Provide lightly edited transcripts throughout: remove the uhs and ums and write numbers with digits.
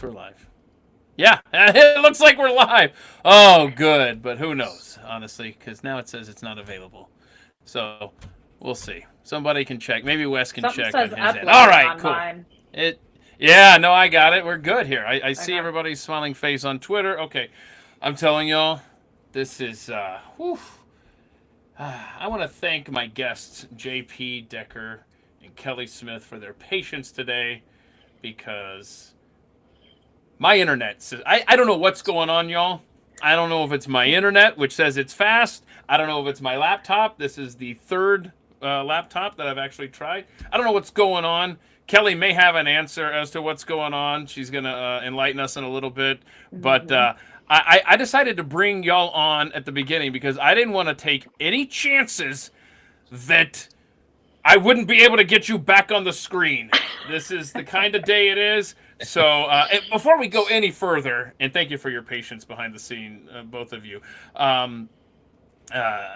Yes, we're live. Yeah, it looks like we're live. Oh, good, but who knows, honestly, because now it says it's not available. So we'll see. Somebody can check. Maybe Wes can Something check on says his end. All uploading right, on cool. mine. It. Yeah, no, I got it. We're good here. I see Okay. everybody's smiling face on Twitter. Okay, I'm telling y'all, this is. Whew. I want to thank my guests, JP Decker and Kelly Smith, for their patience today because my internet says I don't know what's going on, y'all. I don't know if it's my internet, which says it's fast. I don't know if it's my laptop. This is the third laptop that I've actually tried. I don't know what's going on. Kelly may have an answer as to what's going on. She's going to enlighten us in a little bit. But Hmm. I decided to bring y'all on at the beginning because I didn't want to take any chances that I wouldn't be able to get you back on the screen. This is the kind of day it is. So, before we go any further, and thank you for your patience behind the scene, both of you. Um, uh,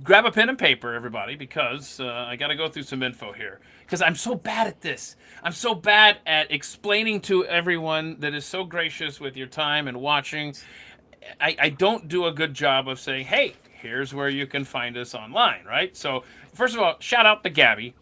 Grab a pen and paper, everybody, because I got to go through some info here. Because I'm so bad at this. I'm so bad at explaining to everyone that is so gracious with your time and watching. I don't do a good job of saying, hey, here's where you can find us online, right? So, first of all, shout out to Gabby,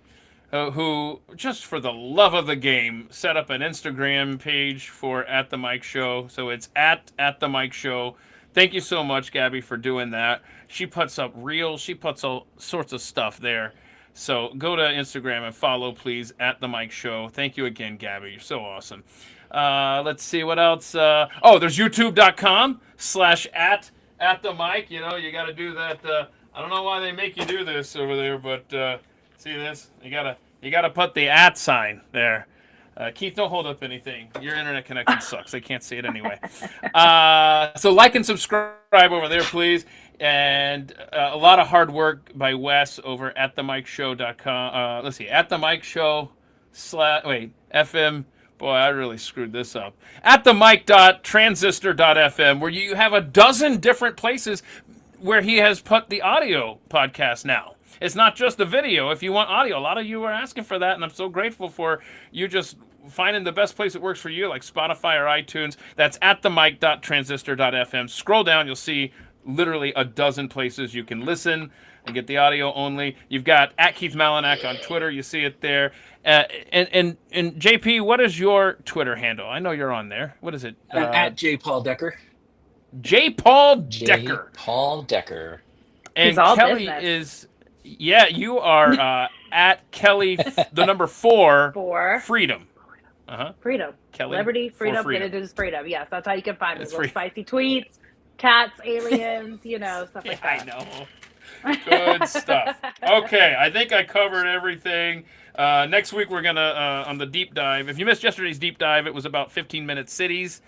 who, just for the love of the game, set up an Instagram page for At The Mike Show. So it's at The Mike Show. Thank you so much, Gabby, for doing that. She puts up reels. She puts all sorts of stuff there. So go to Instagram and follow, please, At The Mike Show. Thank you again, Gabby. You're so awesome. Let's see what else. There's youtube.com/at the mic. You know, you got to do that. I don't know why they make you do this over there, but see this? You gotta put the at sign there. Keith, don't hold up anything. Your internet connection sucks. They can't see it anyway. So like and subscribe over there, please. And a lot of hard work by Wes over at themikeshow.com. Let's see, at the Mike Show FM. Boy, I really screwed this up. At the mic.transistor.fm, where you have a dozen different places where he has put the audio podcast now. It's not just the video. If you want audio, a lot of you are asking for that, and I'm so grateful for you just finding the best place that works for you, like Spotify or iTunes. That's at the mic.transistor.fm. Scroll down, you'll see literally a dozen places you can listen and get the audio only. You've got at Keith Malinak on Twitter. You see it there. And JP, what is your Twitter handle? I know you're on there. What is it? At J. Paul Decker. J. Paul J. Decker. Paul Decker. He's And all Kelly business. is, yeah, you are at Kelly, the number 4, For Freedom. Uh-huh. freedom, Kelly liberty, for freedom, freedom. and it is freedom. Yes, that's how you can find me. It's Little free. spicy tweets, cats, aliens, stuff like I that. know. Good stuff. Okay, I think I covered everything. Next week we're going to, on the deep dive, if you missed yesterday's deep dive, it was about 15-minute cities.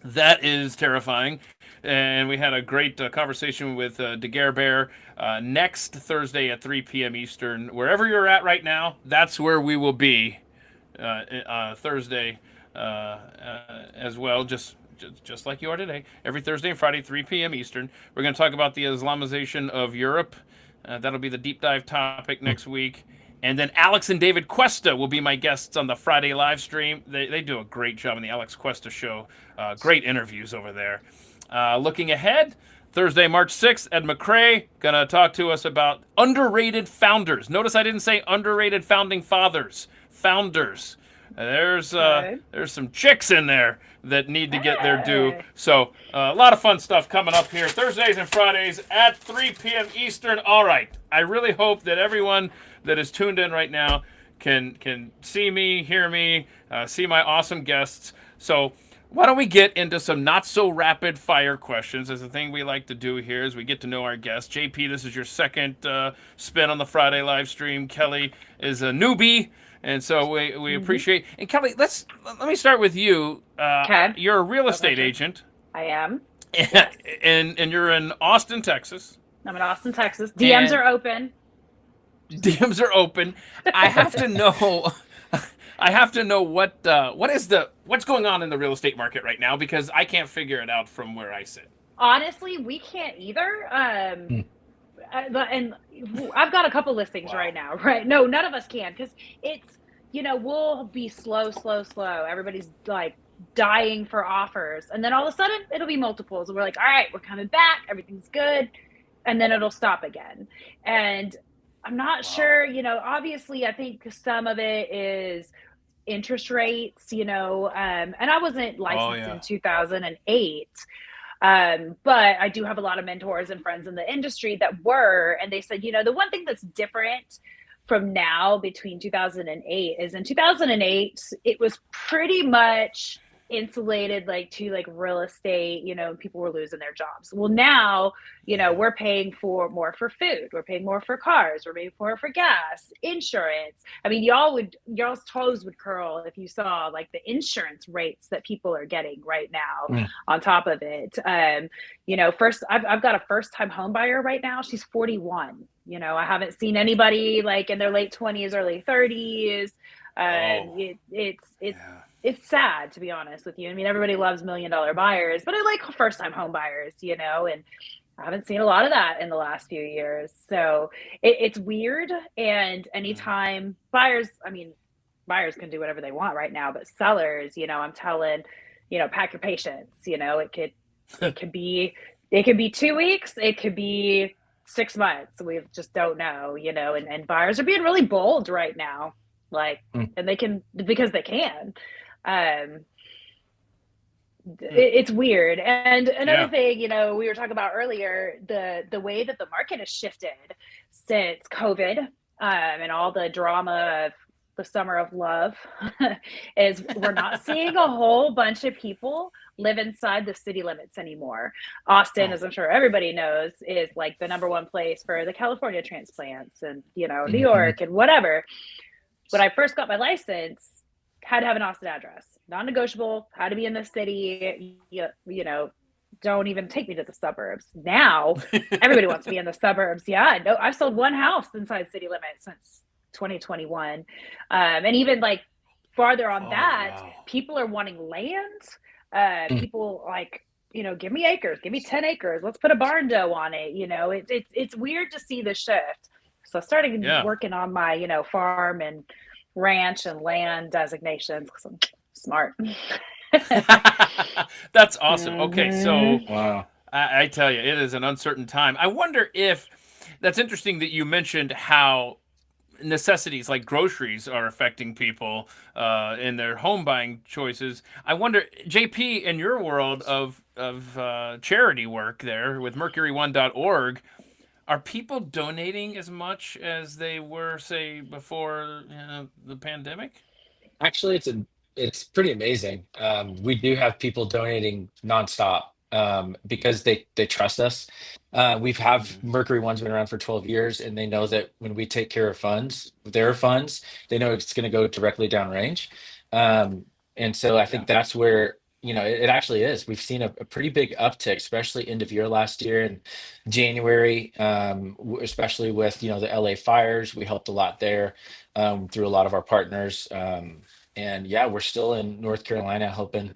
That is terrifying. And we had a great conversation with Gallbladder next Thursday at 3 p.m. Eastern. Wherever you're at right now, that's where we will be Thursday as well, just like you are today. Every Thursday and Friday, 3 p.m. Eastern. We're going to talk about the Islamization of Europe. That'll be the deep dive topic next week. And then Alex and David Cuesta will be my guests on the Friday live stream. They do a great job on the Alex Cuesta show. Great interviews over there. Looking ahead, Thursday, March 6th, Ed McCrae going to talk to us about underrated founders. Notice I didn't say underrated founding fathers. Founders. There's some chicks in there that need to get their due. Hey. So a lot of fun stuff coming up here Thursdays and Fridays at 3 p.m. Eastern. All right. I really hope that everyone that is tuned in right now can see me, hear me, see my awesome guests. So why don't we get into some not so rapid fire questions? As the thing we like to do here is we get to know our guests. JP, this is your second spin on the Friday live stream. Kelly is a newbie. And so we appreciate. And Kelly, let me start with you. Okay. You're a real estate Okay. agent, I am. Yes. and you're in Austin, Texas. I'm in Austin, Texas. DMs are open. DMs are open. I have to know. I have to know what's going on in the real estate market right now because I can't figure it out from where I sit. Honestly, we can't either. And I've got a couple listings right now, right? No, none of us can because it's, we'll be slow. Everybody's like dying for offers. And then all of a sudden it'll be multiples. And we're like, all right, we're coming back. Everything's good. And then it'll stop again. And I'm not sure, obviously I think some of it is interest rates, and I wasn't licensed in 2008. But I do have a lot of mentors and friends in the industry that were, and they said, the one thing that's different from now between 2008 is in 2008, it was pretty much insulated to real estate, people were losing their jobs. Well, now, we're paying more for food, we're paying more for cars, we're paying more for gas, insurance. I mean, y'all's toes would curl if you saw the insurance rates that people are getting right now on top of it. First, I've got a first time home buyer right now. She's 41. I haven't seen anybody in their late 20s, early 30s. It's sad, to be honest with you. I mean, everybody loves $1 million buyers, but I like first time home buyers, and I haven't seen a lot of that in the last few years. So it's weird. And anytime buyers can do whatever they want right now, but sellers, I'm telling, pack your patience. It could be 2 weeks, it could be 6 months. We just don't know, and buyers are being really bold right now. And they can, because they can. It's weird. And another thing, we were talking about earlier, the way that the market has shifted since COVID, and all the drama of the summer of love is we're not seeing a whole bunch of people live inside the city limits anymore. Austin, as I'm sure everybody knows, is the number one place for the California transplants, and New York and whatever. When I first got my license, had to have an Austin address, non-negotiable, had to be in the city, don't even take me to the suburbs. Now, everybody wants to be in the suburbs. Yeah, no, I've sold one house inside city limits since 2021. And even farther on people are wanting land. People give me acres, give me 10 acres. Let's put a barn dough on it. It's weird to see the shift. So I started working on my, farm and ranch and land designations because I'm smart. That's awesome. Okay, so wow. I tell you, it is an uncertain time. I wonder if that's interesting that you mentioned how necessities like groceries are affecting people in their home buying choices. I wonder, JP, in your world of charity work there with mercury1.org, are people donating as much as they were, say, before the pandemic? Actually, it's pretty amazing. We do have people donating nonstop because they trust us. We've have Mercury One's been around for 12 years, and they know that when we take care of their funds, they know it's going to go directly downrange. And so I think that's where it actually is. We've seen a pretty big uptick, especially end of year last year in January, especially with the LA fires. We helped a lot there through a lot of our partners. And we're still in North Carolina helping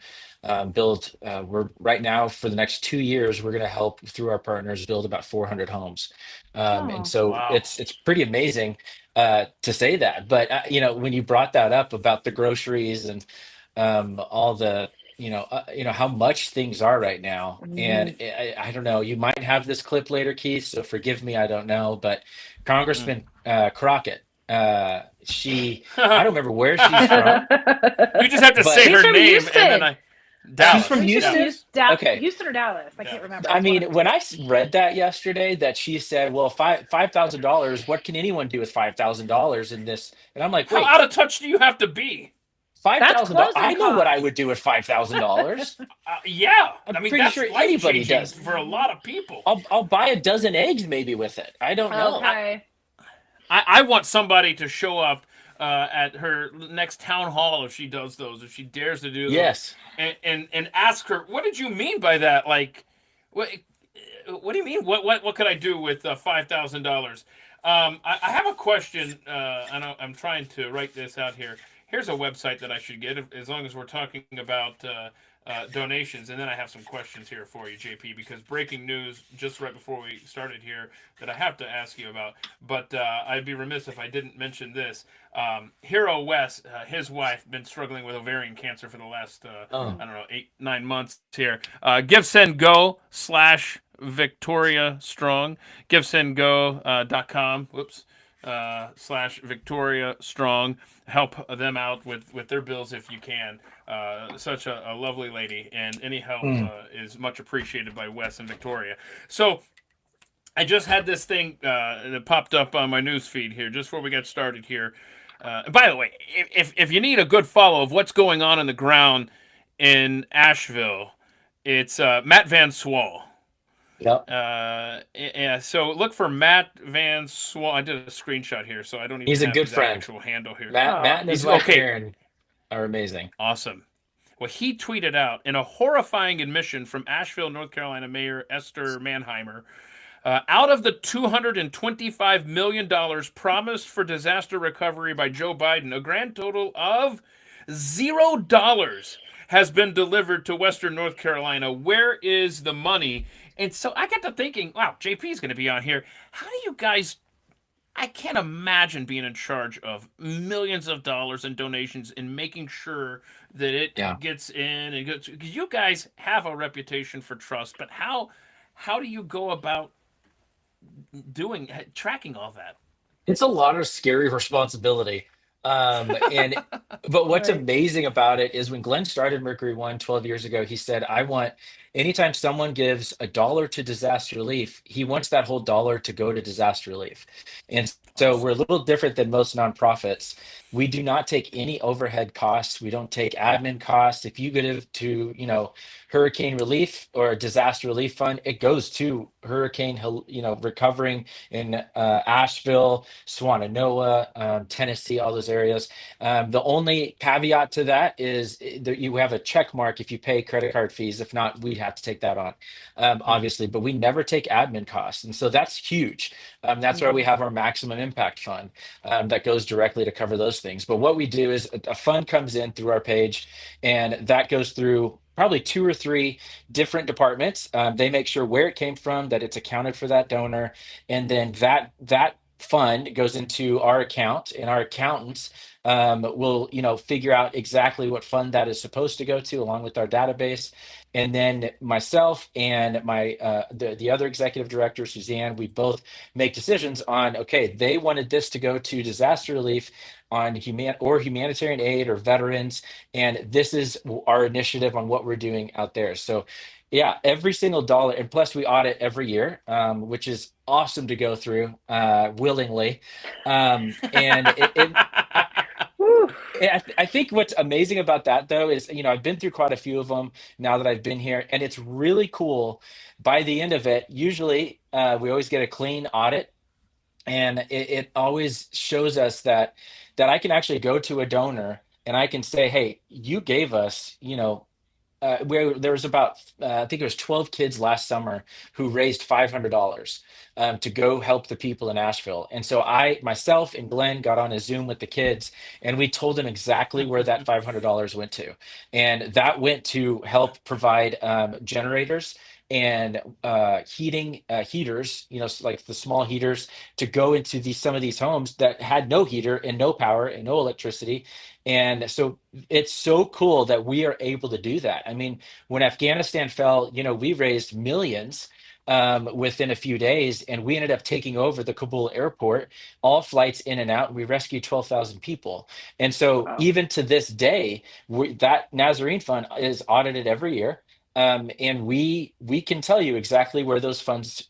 build. We're right now for the next 2 years, we're going to help through our partners build about 400 homes. And so it's pretty amazing to say that. But when you brought that up about the groceries and all the how much things are right now. And I don't know, you might have this clip later, Keith, so forgive me, I don't know, but Congressman Crockett, I don't remember where she's from. You just have to say her name Houston. And then Dallas. She's from Houston? Okay. Houston or Dallas, I can't remember. I mean, when I read that yesterday, that she said, well, $5,000, what can anyone do with $5,000 in this? And I'm like, wait, how out of touch do you have to be? $5,000. I know what I would do with $5,000. I'm pretty sure anybody does for a lot of people. I'll buy a dozen eggs maybe with it. I don't know. Okay. I want somebody to show up at her next town hall if she does those, if she dares to do those. Yes. And ask her, what did you mean by that? What do you mean? What could I do with $5,000? I have a question. I'm trying to write this out here. here's a website that I should get as long as we're talking about donations. And then I have some questions here for you, JP, because breaking news just right before we started here that I have to ask you about. But I'd be remiss if I didn't mention this. Hero West, his wife, been struggling with ovarian cancer for the last, I don't know, 8-9 months here. GiveSendGo/Victoria Strong, GiveSendGo.com. Whoops. /Victoria Strong. Help them out with their bills if you can. Such a lovely lady, and any help is much appreciated by Wes and Victoria. So I just had this thing that popped up on my news feed here just before we got started here. By the way, if you need a good follow of what's going on the ground in Asheville, it's Matt Van Swol. Yep. Yeah. So look for Matt Van Swol. I did a screenshot here, so I don't even He's a have good his friend. actual handle here. Matt and his wife Aaron are amazing. Awesome. Well, he tweeted out in a horrifying admission from Asheville, North Carolina Mayor Esther Manheimer. Out of the $225 million promised for disaster recovery by Joe Biden, a grand total of $0 has been delivered to Western North Carolina. Where is the money? And so I got to thinking, wow, JP is going to be on here. How do you guys... I can't imagine being in charge of millions of dollars in donations and making sure that it gets in and gets... Because you guys have a reputation for trust, but how do you go about tracking all that? It's a lot of scary responsibility. But what's amazing about it is when Glenn started Mercury One 12 years ago, he said, I want anytime someone gives $1 to disaster relief, he wants that whole dollar to go to disaster relief. And so we're a little different than most nonprofits. We do not take any overhead costs. We don't take admin costs. If you give to, hurricane relief or a disaster relief fund, it goes to hurricane, recovering in Asheville, Swannanoa, Tennessee, all those areas. The only caveat to that is that you have a check mark if you pay credit card fees. If not, we'd have to take that on, obviously, but we never take admin costs. And so that's huge. That's why we have our maximum impact fund that goes directly to cover those things. But what we do is a fund comes in through our page, and that goes through probably 2 or 3 different departments. They make sure where it came from, that it's accounted for that donor, and then that fund goes into our account, and our accountants will figure out exactly what fund that is supposed to go to, along with our database. And then myself and my the other executive director, Suzanne, we both make decisions on, okay, they wanted this to go to disaster relief on humanitarian aid or veterans, and this is our initiative on what we're doing out there. So yeah, every single dollar, and plus we audit every year, which is awesome to go through willingly. And I think what's amazing about that, though, is, I've been through quite a few of them now that I've been here, and it's really cool. By the end of it, usually we always get a clean audit, and it always shows us that I can actually go to a donor and I can say, hey, you gave us, where there was about, I think it was 12 kids last summer who raised $500 to go help the people in Asheville. And so myself and Glenn got on a Zoom with the kids, and we told them exactly where that $500 went to. And that went to help provide generators and heaters, like the small heaters, to go into some of these homes that had no heater and no power and no electricity. And so it's so cool that we are able to do that. I mean, when Afghanistan fell, we raised millions within a few days, and we ended up taking over the Kabul airport, all flights in and out. We rescued 12,000 people. And so even to this day, that Nazarene Fund is audited every year. And we can tell you exactly where those funds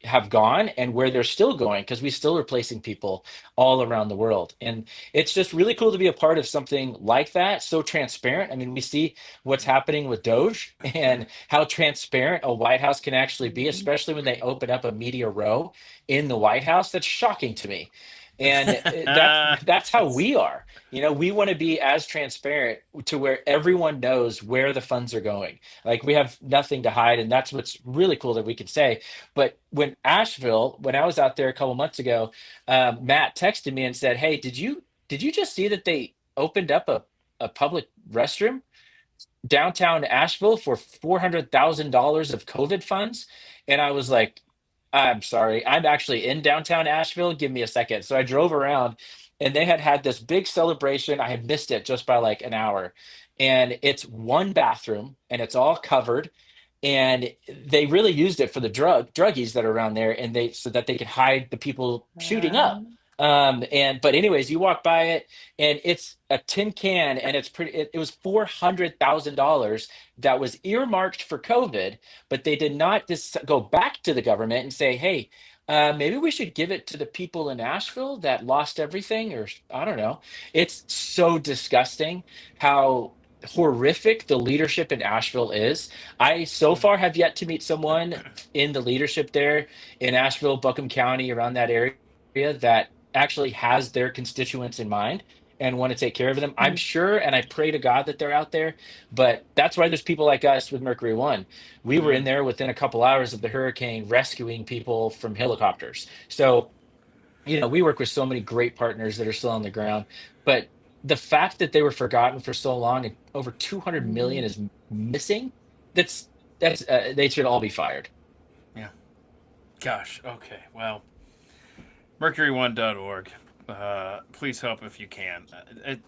have gone and where they're still going, because we still are placing people all around the world. And it's just really cool to be a part of something like that, so transparent. I mean, we see what's happening with Doge and how transparent a White House can actually be, especially when they open up a media row in the White House. That's shocking to me. And that's how we are. We want to be as transparent to where everyone knows where the funds are going. Like, we have nothing to hide, and that's what's really cool that we can say. But when I was out there a couple months ago, Matt texted me and said, hey, did you just see that they opened up a public restroom downtown Asheville for $400,000 of COVID funds. And I was like, I'm sorry, I'm actually in downtown Asheville. Give me a second. So I drove around and they had this big celebration. I had missed it just by like an hour. And it's one bathroom and it's all covered. And they really used it for the druggies that are around there, and they so that they could hide the people shooting up. But anyways, you walk by it, and it's a tin can, and it's pretty. It was $400,000 that was earmarked for COVID, but they did not just go back to the government and say, "Hey, maybe we should give it to the people in Asheville that lost everything," or I don't know. It's so disgusting how horrific the leadership in Asheville is. I so far have yet to meet someone in the leadership there in Asheville, Buncombe County, around that area that actually has their constituents in mind and want to take care of them. I'm sure, and I pray to God that they're out there, but that's why there's people like us with Mercury One. We were in there within a couple hours of the hurricane rescuing people from helicopters. So, we work with so many great partners that are still on the ground, but the fact that they were forgotten for so long and over 200 million is missing, that's they should all be fired. Yeah. Gosh. Okay. Well, mercury1.org. Please help if you can.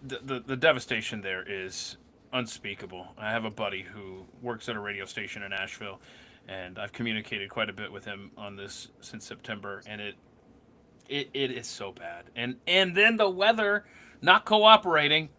The devastation there is unspeakable. I have a buddy who works at a radio station in Asheville, and I've communicated quite a bit with him on this since September, and it is so bad. And then the weather not cooperating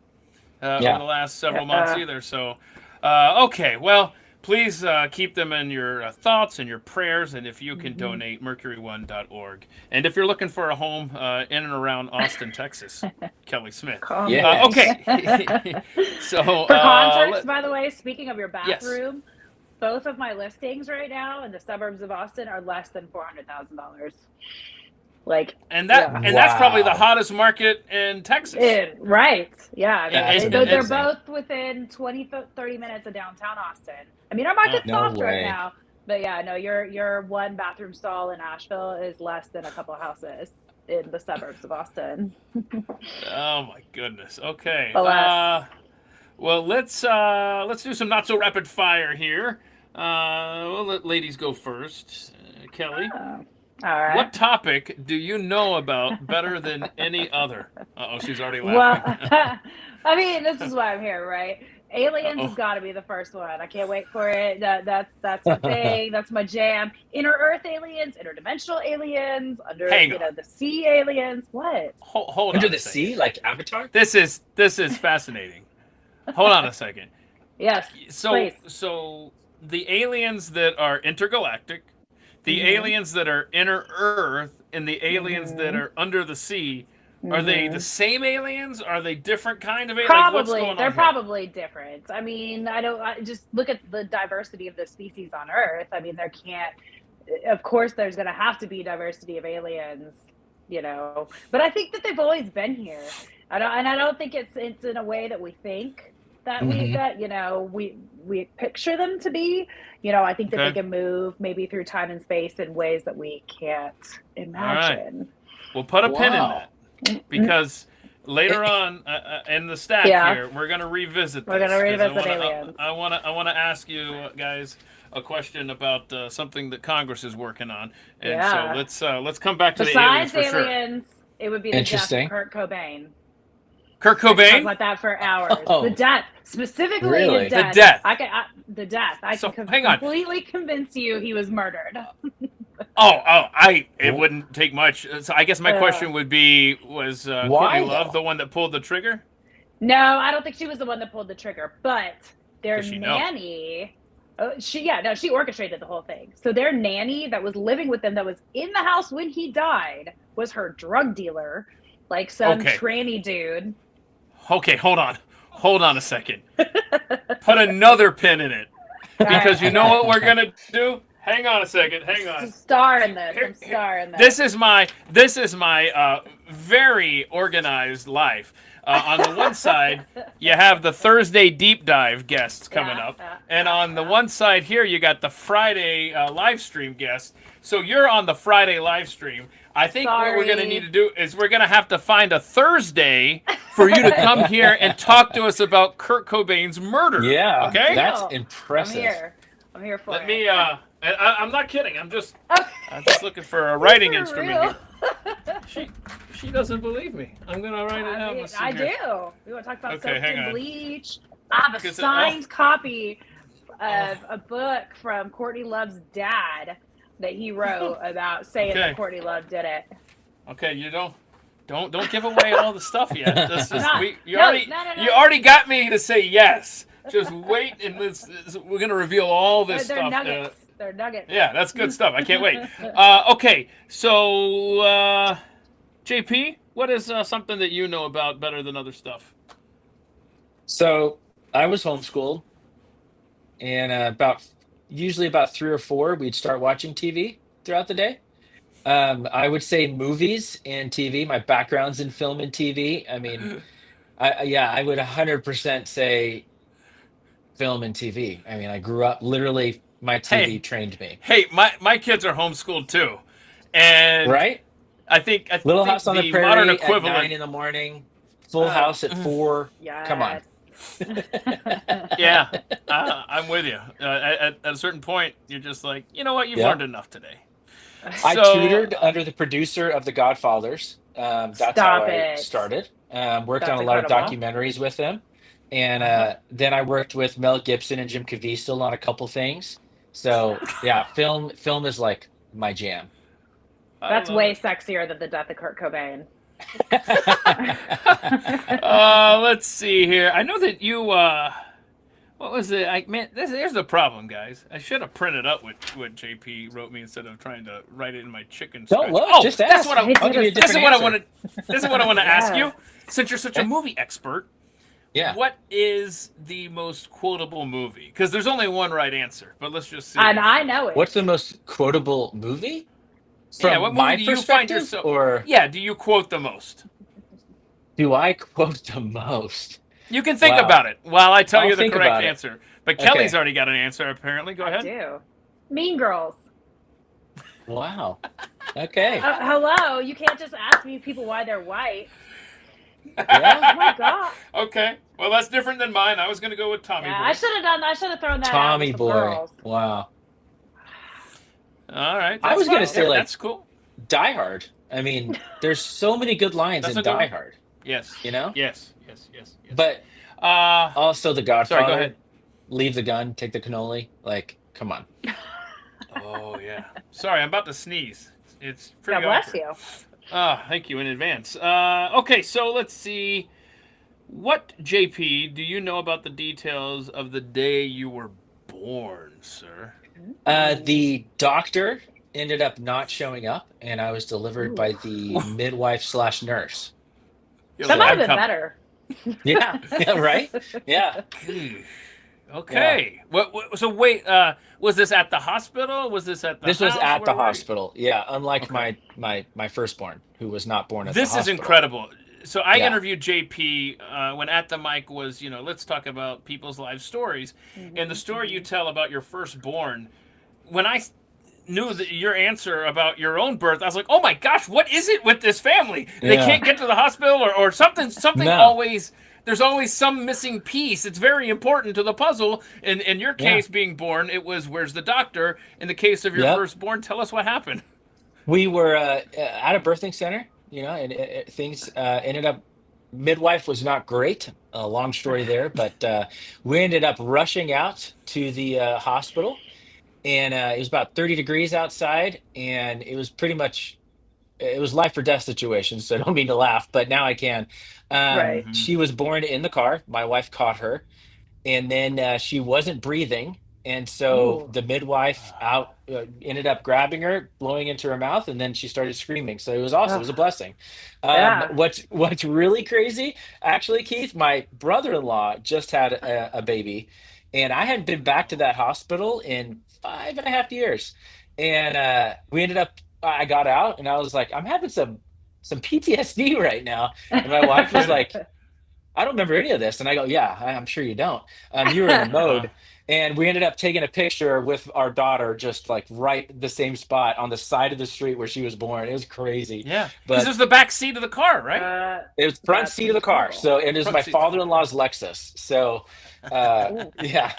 over the last several months either. So, okay, well, please keep them in your thoughts and your prayers, and if you can donate, mercury1.org. And if you're looking for a home in and around Austin, Texas, Kelly Smith. Okay. So for context, by the way, speaking of your bathroom, both of my listings right now in the suburbs of Austin are less than $400,000. That's probably the hottest market in Texas. Right. Yeah. They're both within 20-30 minutes of downtown Austin. I mean, our market's soft right now, but your one bathroom stall in Asheville is less than a couple houses in the suburbs of Austin. Oh my goodness. Okay. Well, let's do some not so rapid fire here. We'll let ladies go first. Kelly. All right. What topic do you know about better than any other? She's already laughing. Well, I mean, this is why I'm here, right? Aliens has got to be the first one. I can't wait for it. That's my thing. That's my jam. Inner Earth aliens, interdimensional aliens, under the sea aliens. What? Hold under on the sea, like Avatar. This is fascinating. Hold on a second. Yes. So the aliens that are intergalactic, the aliens that are inner Earth, and the aliens that are under the sea, are they the same aliens? Are they different kind of aliens? Probably. They're probably different. I mean, I just look at the diversity of the species on Earth. I mean, of course, there's going to have to be diversity of aliens, But I think that they've always been here. I don't think it's in a way that we think that we picture them to be. I think that they can move maybe through time and space in ways that we can't imagine. Right. We'll put a pin in that because later on in the stack here, we're going to revisit this. We're going to revisit aliens. I want to ask you guys a question about something that Congress is working on, and so let's come back to the aliens for sure. Aliens, it would be the death of Kurt Cobain. Kurt Cobain? Talk about that for hours. The death, specifically his death. The death. The death. I can completely convince you he was murdered. It wouldn't take much. So I guess my question would be: was Courtney Love the one that pulled the trigger? No, I don't think she was the one that pulled the trigger. But their nanny, she orchestrated the whole thing. So their nanny that was living with them, that was in the house when he died, was her drug dealer, like some tranny dude. Okay, hold on a second. Put another pin in it, because you know what we're gonna do. Hang on a second. Hang on. I'm starring this. This is my very organized life. On the one side, you have the Thursday deep dive guests coming up, and on the one side here, you got the Friday live stream guests. So you're on the Friday live stream. I think what we're going to need to do is we're going to have to find a Thursday for you to come here and talk to us about Kurt Cobain's murder. Yeah, okay, that's impressive. I'm here for it. Let me. I'm not kidding. I'm just looking for a writing instrument here. She doesn't believe me. I'm gonna write it down. I do. We want to talk about okay, soap and bleach. I have a signed copy of a book from Courtney Love's dad that he wrote about saying that Courtney Love did it. Okay, you don't give away all the stuff yet. You already got me to say yes. Just wait, and we're gonna reveal all this stuff. Nuggets. They're nuggets. Yeah, that's good stuff. I can't wait. Okay, so JP, what is something that you know about better than other stuff? So I was homeschooled, and usually about 3 or 4, we'd start watching TV throughout the day. I would say movies and TV. My background's in film and TV. I mean, I would 100% say film and TV. I mean, I grew up literally. My TV trained me. Hey, my kids are homeschooled too, and right. I think Little House on the Prairie modern equivalent at 9 in the morning, Full House at 4. Yes. Come on. Yeah, I'm with you. At a certain point, you're just like, you know what? You've learned enough today. I tutored under the producer of The Godfathers. That's how I started. Worked on a lot of documentaries with them. And then I worked with Mel Gibson and Jim Caviezel on a couple things. So yeah, film is like my jam. That's way sexier than the death of Kurt Cobain. Let's see here. I know that you what was it? Here's the problem, guys. I should have printed up what JP wrote me instead of trying to write it in my chicken scratch. Don't look, just ask. This is what I want to ask you. Since you're such a movie expert, what is the most quotable movie? Because there's only one right answer, but let's just see. And I know it. What's the most quotable movie? From what my movie do you find yourself? Or do you quote the most? Do I quote the most? You can think about it while I tell you the correct it. answer. But Kelly's already got an answer, apparently. Go ahead. I do. Mean Girls. Wow. Okay. Hello. You can't just ask me people why they're white. Yeah. Oh my God. Okay. Well, that's different than mine. I was going to go with Tommy Boy. I should have thrown that Tommy out. Boy. Girls. Wow. All right. I was going to say, that's cool. Die Hard. I mean, there's so many good lines in Die Hard. Yes. You know? Yes. But also The Godfather. Sorry, go ahead. Leave the gun, take the cannoli. Like, come on. Oh, yeah. Sorry, I'm about to sneeze. It's pretty God bless you. Thank you in advance. Okay, so let's see. What, JP, do you know about the details of the day you were born, sir? The doctor ended up not showing up, and I was delivered by the midwife/nurse. That might have been better. Yeah, right? Yeah. Okay. Yeah. So wait, was this at the hospital? Was this at the This house? was at the hospital. Yeah, unlike my firstborn, who was not born at the hospital. This is incredible. So I interviewed JP when At the Mic was, let's talk about people's life stories. Mm-hmm. And the story you tell about your firstborn, when I knew that your answer about your own birth, I was like, oh my gosh, what is it with this family? They can't get to the hospital or something always, there's always some missing piece. It's very important to the puzzle. In your case being born, it was, where's the doctor? In the case of your firstborn, tell us what happened. We were at a birthing center, and things ended up, midwife was not great. A long story there, but we ended up rushing out to the hospital. And it was about 30 degrees outside, and it was pretty much, it was life or death situation. So I don't mean to laugh, but now I can. Right. She was born in the car. My wife caught her, and then she wasn't breathing. And so the midwife ended up grabbing her, blowing into her mouth, and then she started screaming. So it was awesome. It was a blessing. What's really crazy, actually, Keith, my brother-in-law just had a baby, and I hadn't been back to that hospital in 5.5 years. And we ended up, I got out and I was like, I'm having some PTSD right now. And my wife was like, I don't remember any of this. And I go, yeah, I'm sure you don't. You were in a mode. And we ended up taking a picture with our daughter, just like right the same spot on the side of the street where she was born. It was crazy. Yeah, because But there's the back seat of the car, right? it was front That's seat of the car. incredible. So it is Front my seat. father-in-law's Lexus. So Ooh. yeah.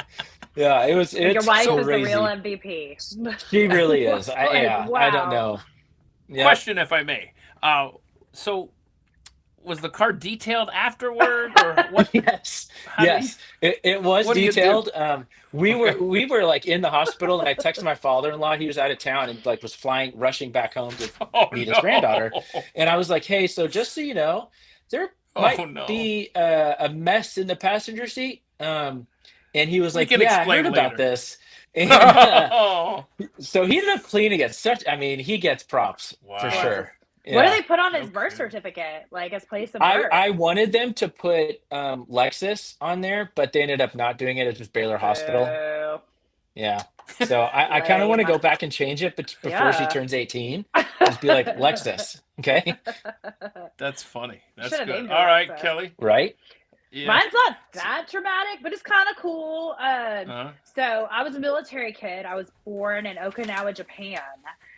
Yeah, it's Your wife is the crazy. real MVP. She really is. Like, I don't wow. know. Yeah. Question, if I may. So was the car detailed afterward, or what? Yes, How do you- yes, it was what do you do? detailed. We Okay. were like in the hospital, and I texted my father-in-law. He was out of town and like was rushing back home to Oh meet no! his granddaughter. And I was like, "Hey, so just so you know, there Oh might no! be a mess in the passenger seat." And he was We like, can "Yeah, I explain heard about later. this." And Oh, so he ended up cleaning it. I mean, he gets props for wow. sure. What do Yeah. they put on his No birth kidding. certificate? Like his place of I birth? I wanted them to put Lexus on there, but they ended up not doing it. It was Baylor Hospital. Boo. Yeah. So I kind of want to Lame. go back and change it, but before she Yeah. turns 18, just be like Lexus. Okay. That's funny. That's Should've good. named her All right, Alexa. Kelly. Right? Yeah. Mine's not that dramatic, but it's kind of cool. Uh-huh. So I was a military kid. I was born in Okinawa, Japan.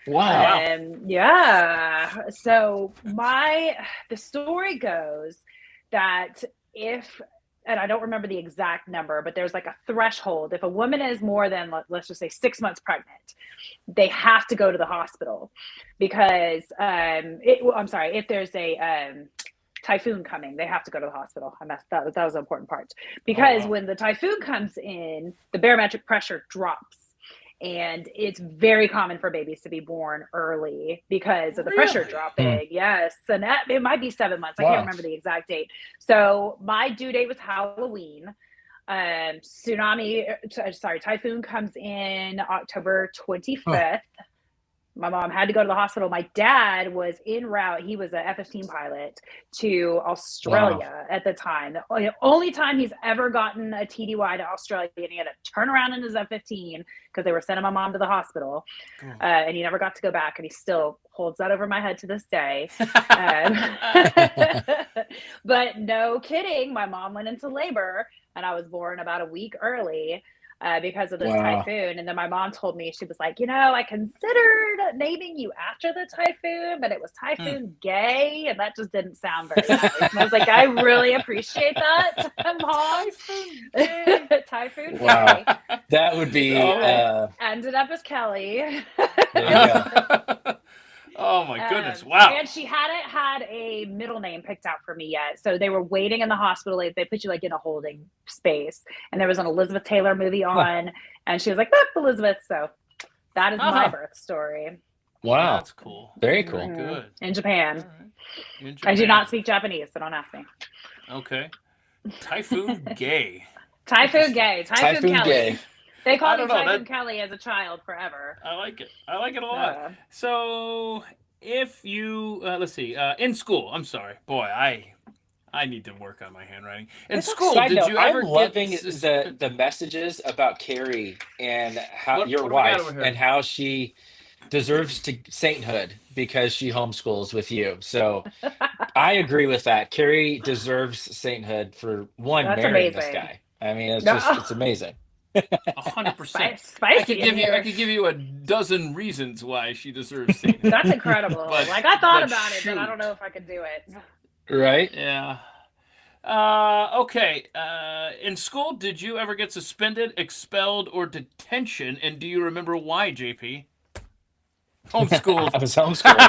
Wow. Yeah. So the story goes that and I don't remember the exact number, but there's like a threshold. If a woman is more than, let's just say, 6 months pregnant, they have to go to the hospital because, I'm sorry, if there's a typhoon coming, they have to go to the hospital. I messed that. That was an important part because wow. when the typhoon comes in, the barometric pressure drops. And it's very common for babies to be born early because of the pressure Really? dropping. Yes. And it might be 7 months. I Wow. can't remember the exact date. So my due date was Halloween. Typhoon comes in October 25th. My mom had to go to the hospital. My dad was en route. He was a F-15 pilot to Australia at the time. The only time he's ever gotten a TDY to Australia, and he had to turn around in his F-15 because they were sending my mom to the hospital. And he never got to go back, and he still holds that over my head to this day. But no kidding, my mom went into labor, and I was born about a week early. Because of this Wow. typhoon. And then my mom told me, she was like, I considered naming you after the typhoon, but it was Typhoon Gay, and that just didn't sound very nice. And I was like, I really appreciate that, Mom. Typhoon Wow. Gay. That would be Ended up as Kelly. there you go. Oh my goodness! Wow. And she hadn't had a middle name picked out for me yet, so they were waiting in the hospital. They put you like in a holding space, and there was an Elizabeth Taylor movie on, and she was like, Elizabeth. So that is my birth story. Wow. That's cool. Very cool. Very good. In Japan. All right. In I do Japan. not speak Japanese, so don't ask me. Okay. Typhoon Gay. Typhoon Gay. Typhoon Kelly. Gay. They I called me don't know, Typhoon Kelly as a child forever. I like it. I like it a lot. So, if you let's see, in school, I'm sorry, boy, I need to work on my handwriting. In school, Side did note, you ever I'm loving get the messages about Carrie and how What your do we got wife over here? and how she deserves to sainthood because she homeschools with you. So I agree with that. Carrie deserves sainthood for That's marrying this amazing. guy. I mean, it's No. just it's amazing. 100%. Spicy I could give you a dozen reasons why she deserves sainthood. That's incredible. But- like I thought but about it, but I shoot. don't know if I could do it. Right? Yeah. Okay. In school, did you ever get suspended, expelled, or detention? And do you remember why, JP? Homeschooled. I was homeschooled.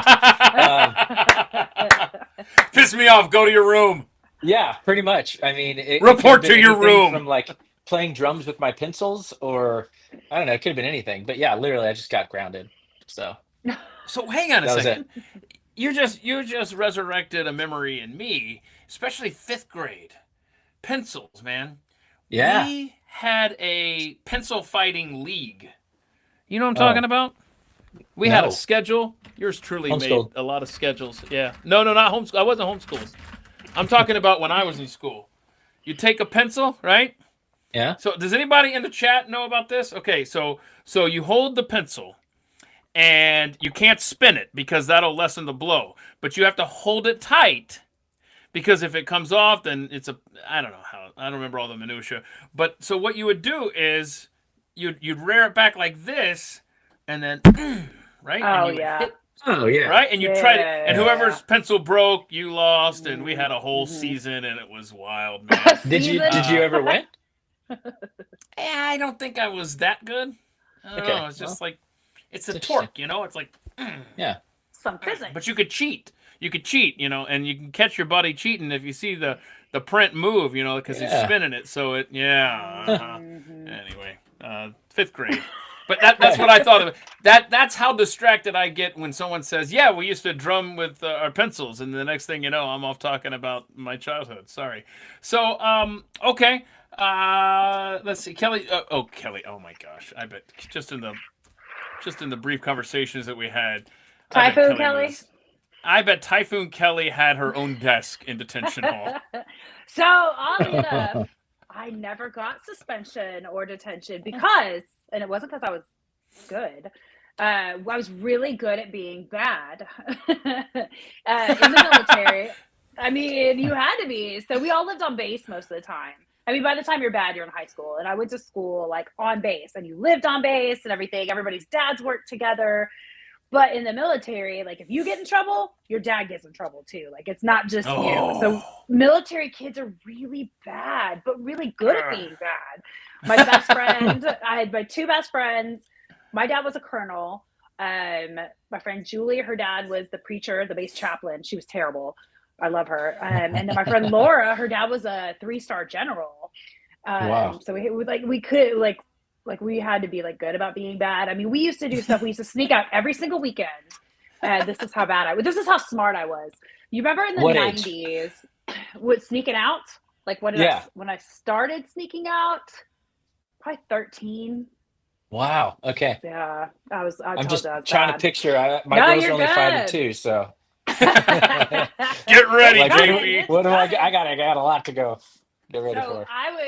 Piss me off. Go to your room. Yeah, pretty much. I mean, it Report could have been to your anything room. from like playing drums with my pencils, or I don't know, it could have been anything. But yeah, literally, I just got grounded. So So hang on a that was second. it. You just resurrected a memory in me, especially 5th grade. Pencils, man. Yeah. We had a pencil fighting league. You know what I'm talking about? We had No. a schedule. Yours truly made Homeschooled. a lot of schedules. Yeah. No, not homeschool. I wasn't homeschooled. I'm talking about when I was in school. You take a pencil, right? Yeah. So does anybody in the chat know about this? Okay, so you hold the pencil and you can't spin it because that'll lessen the blow. But you have to hold it tight Because if it comes off, then it's I don't know how, I don't remember all the minutia. But so what you would do is you'd rear it back like this, and then right, Oh, and you would hit, Oh yeah. right, and you tried it, and whoever's Yeah. pencil broke, you lost, and we had a whole season, and it was wild, man. Did you ever win? I don't think I was that good. I don't know. It's just like, it's a torque, you know. It's like, Yeah. Some physics. but you could cheat. You could cheat, you know, and you can catch your buddy cheating if you see the print move, you know, because he's spinning it. So it, Anyway, 5th grade. But that's what I thought of it. That's how distracted I get when someone says, "Yeah, we used to drum with our pencils," and the next thing you know, I'm off talking about my childhood. Sorry. So, okay. Let's see, Kelly. Kelly. Oh my gosh, I bet just in the brief conversations that we had, Typhoon Kelly. I bet Typhoon Kelly had her own desk in detention hall. So oddly enough, I never got suspension or detention because, and it wasn't because I was good. I was really good at being bad in the military. I mean, you had to be. So we all lived on base most of the time. I mean, by the time you're bad, you're in high school. And I went to school like on base, and you lived on base and everything. Everybody's dads worked together. But in the military, like if you get in trouble, your dad gets in trouble too. Like it's not just you. So military kids are really bad, but really good at being bad. My best friend, I had my 2 best friends. My dad was a colonel. My friend Julie, her dad was the preacher, the base chaplain. She was terrible. I love her. And then my friend Laura, her dad was a 3-star general. Wow. So we had to be like good about being bad. I mean, we used to do stuff. We used to sneak out every single weekend. This is how bad this is how smart I was. You remember in the 90s, with sneaking out? Like when I started sneaking out, probably 13. Wow. Okay. Yeah, I'm just trying to picture. My girls are only 5 and 2, so. Get ready, baby. What do I got a lot to go. Get ready for.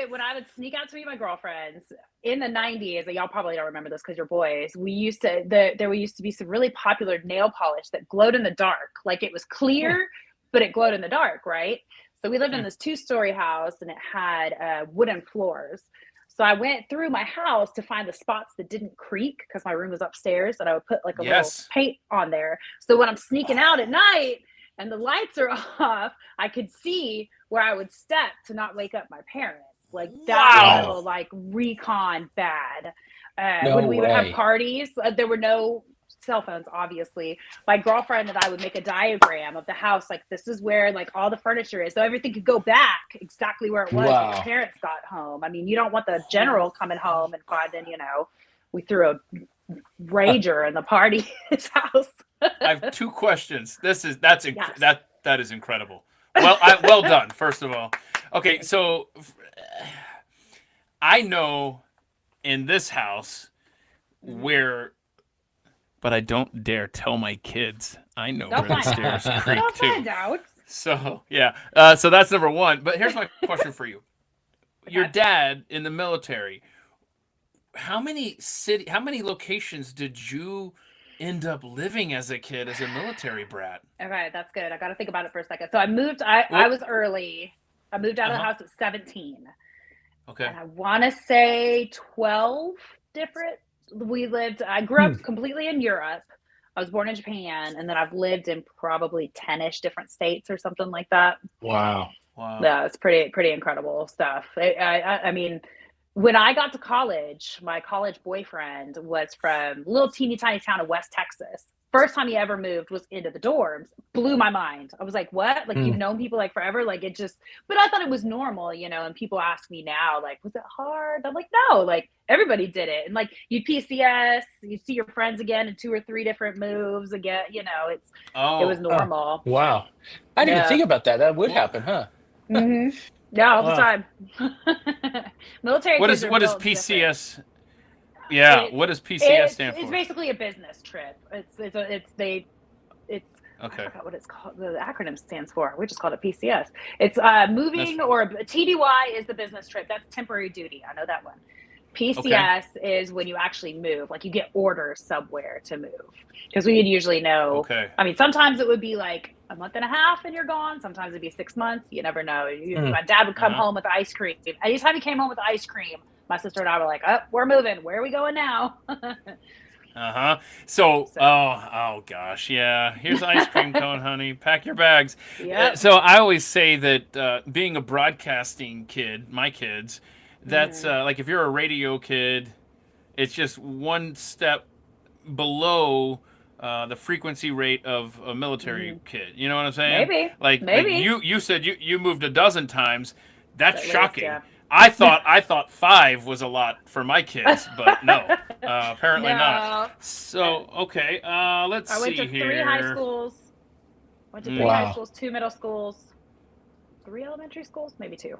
When I would sneak out to meet my girlfriends in the 90s, and y'all probably don't remember this because you're boys, there used to be some really popular nail polish that glowed in the dark. Like it was clear, but it glowed in the dark, right? So we lived in this 2-story house, and it had wooden floors. So I went through my house to find the spots that didn't creak because my room was upstairs, and I would put like a little paint on there. So when I'm sneaking out at night and the lights are off, I could see where I would step to not wake up my parents. Like that level, like recon bad. When we would have parties, there were no cell phones, obviously. My girlfriend and I would make a diagram of the house. Like this is where like all the furniture is. So everything could go back exactly where it was when your parents got home. I mean, you don't want the general coming home and finding, we threw a rager in the party's house. I have 2 questions. That is incredible. Well done, first of all. Okay, so I know in this house where, but I don't dare tell my kids. I know where the stairs creak too. Find out. So yeah, so that's number 1. But here's my question for you: your dad in the military. How many locations did you end up living as a kid, as a military brat? Okay, that's good. I got to think about it for a second. So I moved. I was early. I moved out of the house at 17. Okay. And I want to say 12 different. I grew up completely in Europe. I was born in Japan, and then I've lived in probably 10-ish different states or something like that. Wow. Yeah, it's pretty incredible stuff. I mean, when I got to college, my college boyfriend was from a little teeny tiny town of West Texas. First time he ever moved was into the dorms. Blew my mind. I was like, what? Like, you've known people like forever? Like, it just, but I thought it was normal, and people ask me now, like, was it hard? I'm like, no, like, everybody did it. And like, you'd PCS, you'd see your friends again in 2 or 3 different moves again, it was normal. Oh, wow. I didn't even think about that. That would happen, huh? Mm-hmm. Yeah, all the time. Military. What is PCS? Different. Yeah, what does PCS stand for? It's basically a business trip. It's okay. I forgot what it's called. The acronym stands for. We just called it PCS. It's moving, or TDY is the business trip. That's temporary duty. I know that one. PCS is when you actually move, like you get orders somewhere to move. Because we would usually know. Okay. I mean, sometimes it would be like a month and a half and you're gone. Sometimes it'd be 6 months. You never know. My dad would come home with ice cream. Anytime he came home with ice cream, my sister and I were like, oh, we're moving. Where are we going now? So, oh gosh, yeah. Here's ice cream cone, honey. Pack your bags. Yeah. So I always say that being a broadcasting kid, my kids, that's like if you're a radio kid, it's just one step below the frequency rate of a military kid. You know what I'm saying? Maybe. Like you said you moved a dozen times. That's shocking. Yeah. I thought 5 was a lot for my kids, but no, apparently not. So okay, let's see here. I went to 3 high schools. Went to 3 high schools, 2 middle schools, 3 elementary schools, maybe 2.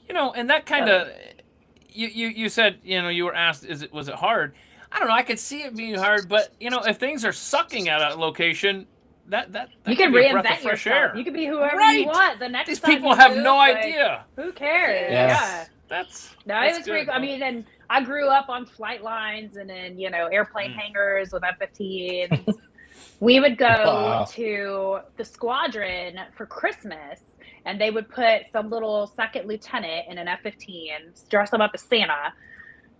You know, and that kind of you said, you know, you were asked, was it hard? I don't know. I could see it being hard, but you know, if things are sucking at a location, that you can be a breath reinvent of fresh yourself. air. You can be whoever you want. The next These time people have no idea. Who cares? Yes. Yeah. It was pretty cool. I mean, and I grew up on flight lines and in, you know, airplane hangars with F-15s. We would go to the squadron for Christmas, and they would put some little second lieutenant in an F-15, dress them up as Santa,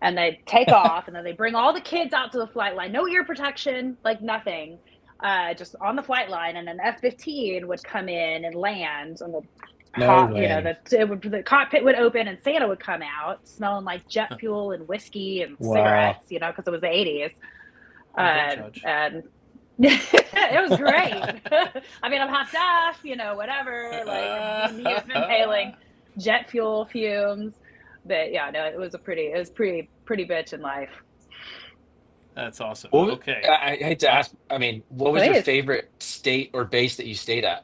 and they'd take off, and then they bring all the kids out to the flight line. No ear protection, like nothing. Just on the flight line, and an F-15 would come in and land on the the cockpit would open and Santa would come out smelling like jet fuel and whiskey and cigarettes, you know, because it was the 80s. And it was great. I mean, I'm half deaf, you know, whatever, like me inhaling jet fuel fumes. But yeah, no, it was pretty bitch in life. That's awesome. Well, okay. I hate to ask, I mean, what was your favorite state or base that you stayed at?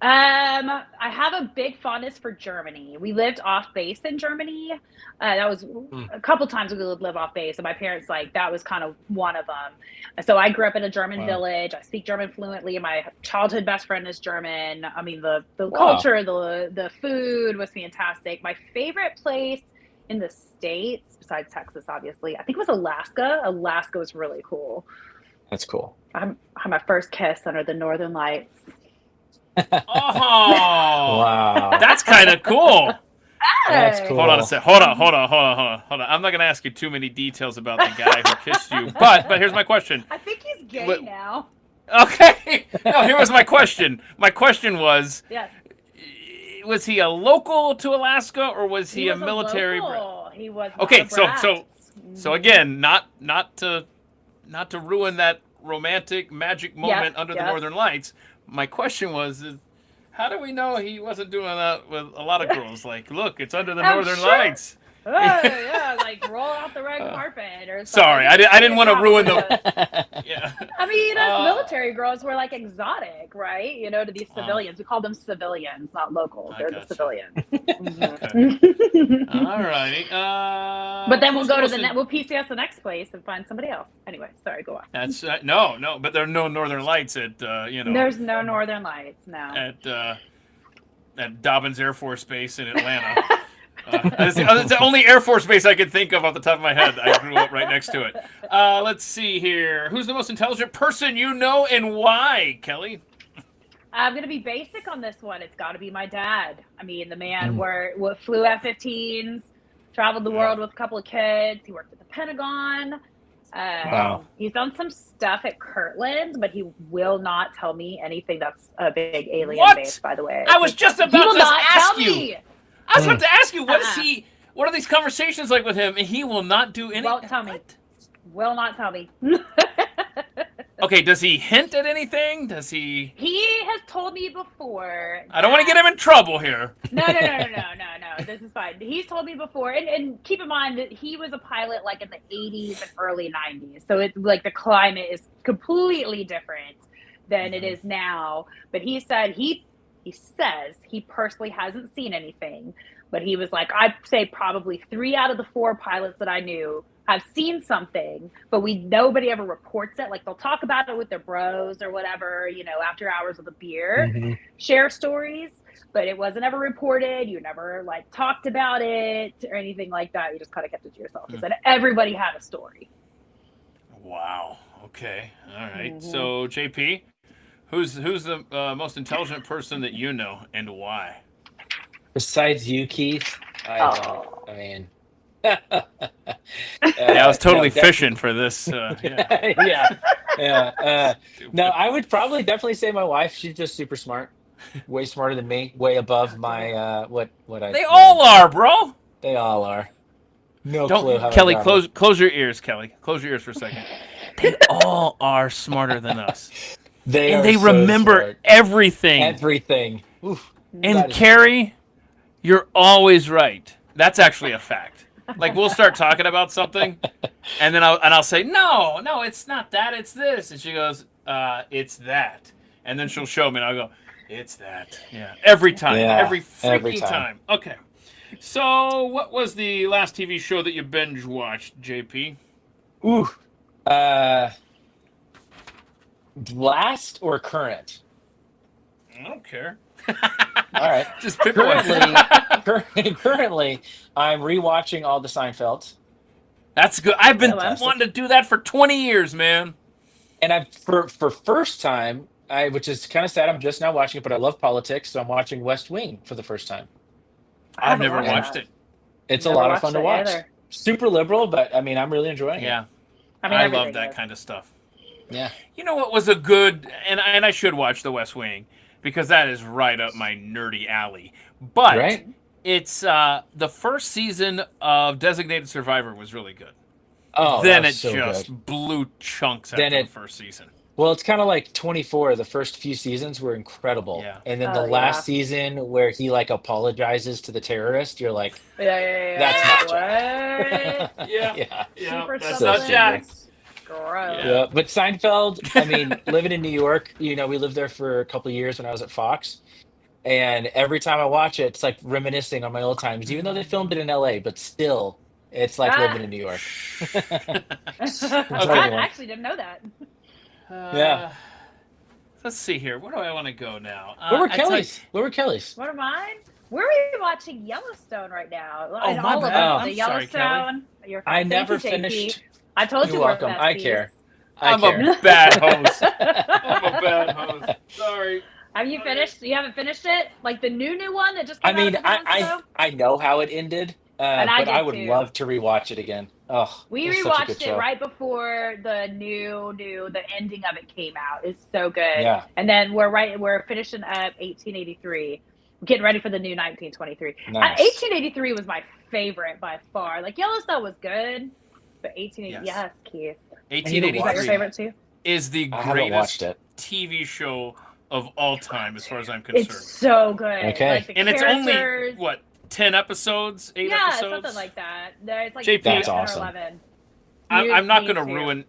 I have a big fondness for Germany. We lived off base in Germany. That was a couple times we would live off base, and my parents, like, that was kind of one of them. So I grew up in a German village. I speak German fluently. My childhood best friend is German. I mean, the culture, the food was fantastic. My favorite place in the States, besides Texas, obviously, I think it was Alaska. Alaska was really cool. That's cool. I had my first kiss under the Northern Lights. Oh, wow. That's kind of cool. That's cool. Hold on a sec. Hold on. I'm not going to ask you too many details about the guy who kissed you, but here's my question. I think he's gay now. Okay. No, here was my question. My question was, yes. Was he a local to Alaska or was he a military? He was. Okay, so again, not to ruin that romantic magic moment under the Northern Lights. My question was, how do we know he wasn't doing that with a lot of girls? Like, look, it's under the Northern Lights. Oh, yeah, like roll out the red carpet or something. Sorry, I didn't want to ruin the. Yeah. I mean, us military girls were like exotic, right? You know, to these civilians. We call them civilians, not locals. They're the civilians. All righty. But then we'll go to we'll PCS the next place and find somebody else. Anyway, sorry, go on. That's no, but there are no Northern Lights at There's no Northern Lights now. At Dobbins Air Force Base in Atlanta. It's the only Air Force base I could think of off the top of my head. I grew up right next to it. Let's see here. Who's the most intelligent person you know and why, Kelly? I'm going to be basic on this one. It's got to be my dad. I mean, the man flew F-15s, traveled the world with a couple of kids. He worked at the Pentagon. He's done some stuff at Kirtland, but he will not tell me anything that's a big alien base, by the way. I was just about to ask you. I was about to ask you, what are these conversations like with him? And he will not do anything. Won't tell me. Will not tell me. Okay, does he hint at anything? Does he? He has told me before. I don't want to get him in trouble here. No. This is fine. He's told me before, and keep in mind that he was a pilot like in the 80s and early 90s. So it's like the climate is completely different than it is now. But he said he says he personally hasn't seen anything, but he was like, I'd say probably 3 out of the 4 pilots that I knew have seen something, but nobody ever reports it. Like they'll talk about it with their bros or whatever, you know, after hours with a beer, share stories, but it wasn't ever reported. You never like talked about it or anything like that. You just kind of kept it to yourself. He said everybody had a story. Wow. Okay. All right. So JP, Who's the most intelligent person that you know, and why? Besides you, Keith, I mean, Yeah, I was totally no, fishing for this. Yeah. yeah, yeah. No, Stupid. I would probably definitely say my wife. She's just super smart, way smarter than me, way above my They all are, bro. they all are. No clue Don't how I Kelly got it. close your ears, Kelly. Close your ears for a second. They all are smarter than us, They and are they so remember smart. everything. Everything. Oof, And that is Carrie, you're always right. That's actually a fact. Like we'll start talking about something, and then I'll say, no, it's not that, it's this, and she goes, it's that, and then she'll show me, and I'll go, it's that. Yeah, every time, yeah, every every freaking time. time. Okay. So, what was the last TV show that you binge watched, JP? Ooh, uh, last or current? I don't care. All right. Just pick one. Currently, I'm rewatching all the Seinfeld, That's good. I've been Fantastic. wanting to do that for 20 years, man. and I've for first time, which is kind of sad. I'm just now watching it, but I love politics, so I'm watching West Wing for the first time. I I've haven't never watched watched that. it. It's Never a lot of watched fun to it watch. either. Super liberal, but I mean, I'm really enjoying it. Yeah. I mean, I everything love that is. kind of stuff. Yeah. You know what was a good, and I should watch The West Wing because that is right up my nerdy alley. But Right? it's the first season of Designated Survivor was really good. Oh, Then that it was so just good. blew chunks Then after the it first season. Well, it's kind of like 24. The first few seasons were incredible. Yeah. And then the Oh, yeah. last season where he like apologizes to the terrorist, you're like, Yeah. that's not Jack. Jack. Yeah. Yeah. Yeah, Super that's So not supplements. Jack. Gross. Yeah. Yeah. But Seinfeld, I mean, living in New York, we lived there for a couple of years when I was at Fox. And every time I watch it, it's like reminiscing on my old times, even though they filmed it in LA, but still, it's like living in New York. I Okay. actually didn't know that. Yeah. Let's see here. Where do I want to go now? Where were I tell you- Kelly's? Where were Kelly's? What are mine? We're even watching Yellowstone right now. Oh, And my all of bad. them. I'm The sorry, Kelly. Yellowstone. I Thank never you, JP. finished. I told You're you we're welcome. I besties. care. I'm care. a bad host. I'm a bad host. Sorry. Have you finished? You haven't finished it? Like the new one that just I came out mean, a couple months ago? I know how it ended, And I but I did would too. love to rewatch it again. Oh, We it's such a good rewatched it show. right before the the ending of it came out. It's so good. Yeah. And then we're finishing up 1883. We're getting ready for the new 1923. Nice. 1883 was my favorite by far. Like Yellowstone was good, but 1883, Yes. yes, Keith. I need to Is that your 1883 favorite too? is the I haven't watched greatest it. TV show of all time, as far as I'm concerned. It's so good. Okay. Like the And it's only characters. what 10 episodes, 8 Yeah, episodes. something like that. It's like JP, 10 That's or awesome. 11. I'm not Me going to too. ruin.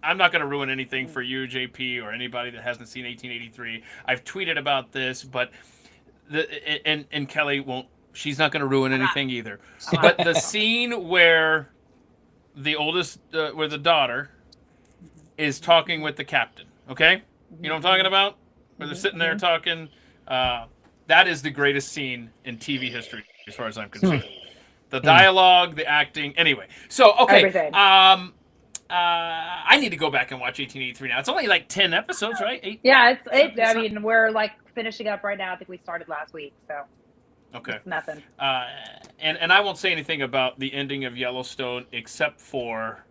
I'm not going to ruin anything for you, JP, or anybody that hasn't seen 1883. I've tweeted about this, but and Kelly won't. She's not going to ruin anything either. But the scene where the oldest, where the daughter is talking with the captain. Okay, you know what I'm talking about? Where they're sitting there talking. That is the greatest scene in TV history, as far as I'm concerned. The dialogue, the acting. Anyway, so okay. Everything. I need to go back and watch 1883 now. It's only like 10 episodes, right? 8? Yeah, I not- mean, we're like finishing up right now. I think we started last week, so Okay. it's nothing. And I won't say anything about the ending of Yellowstone except for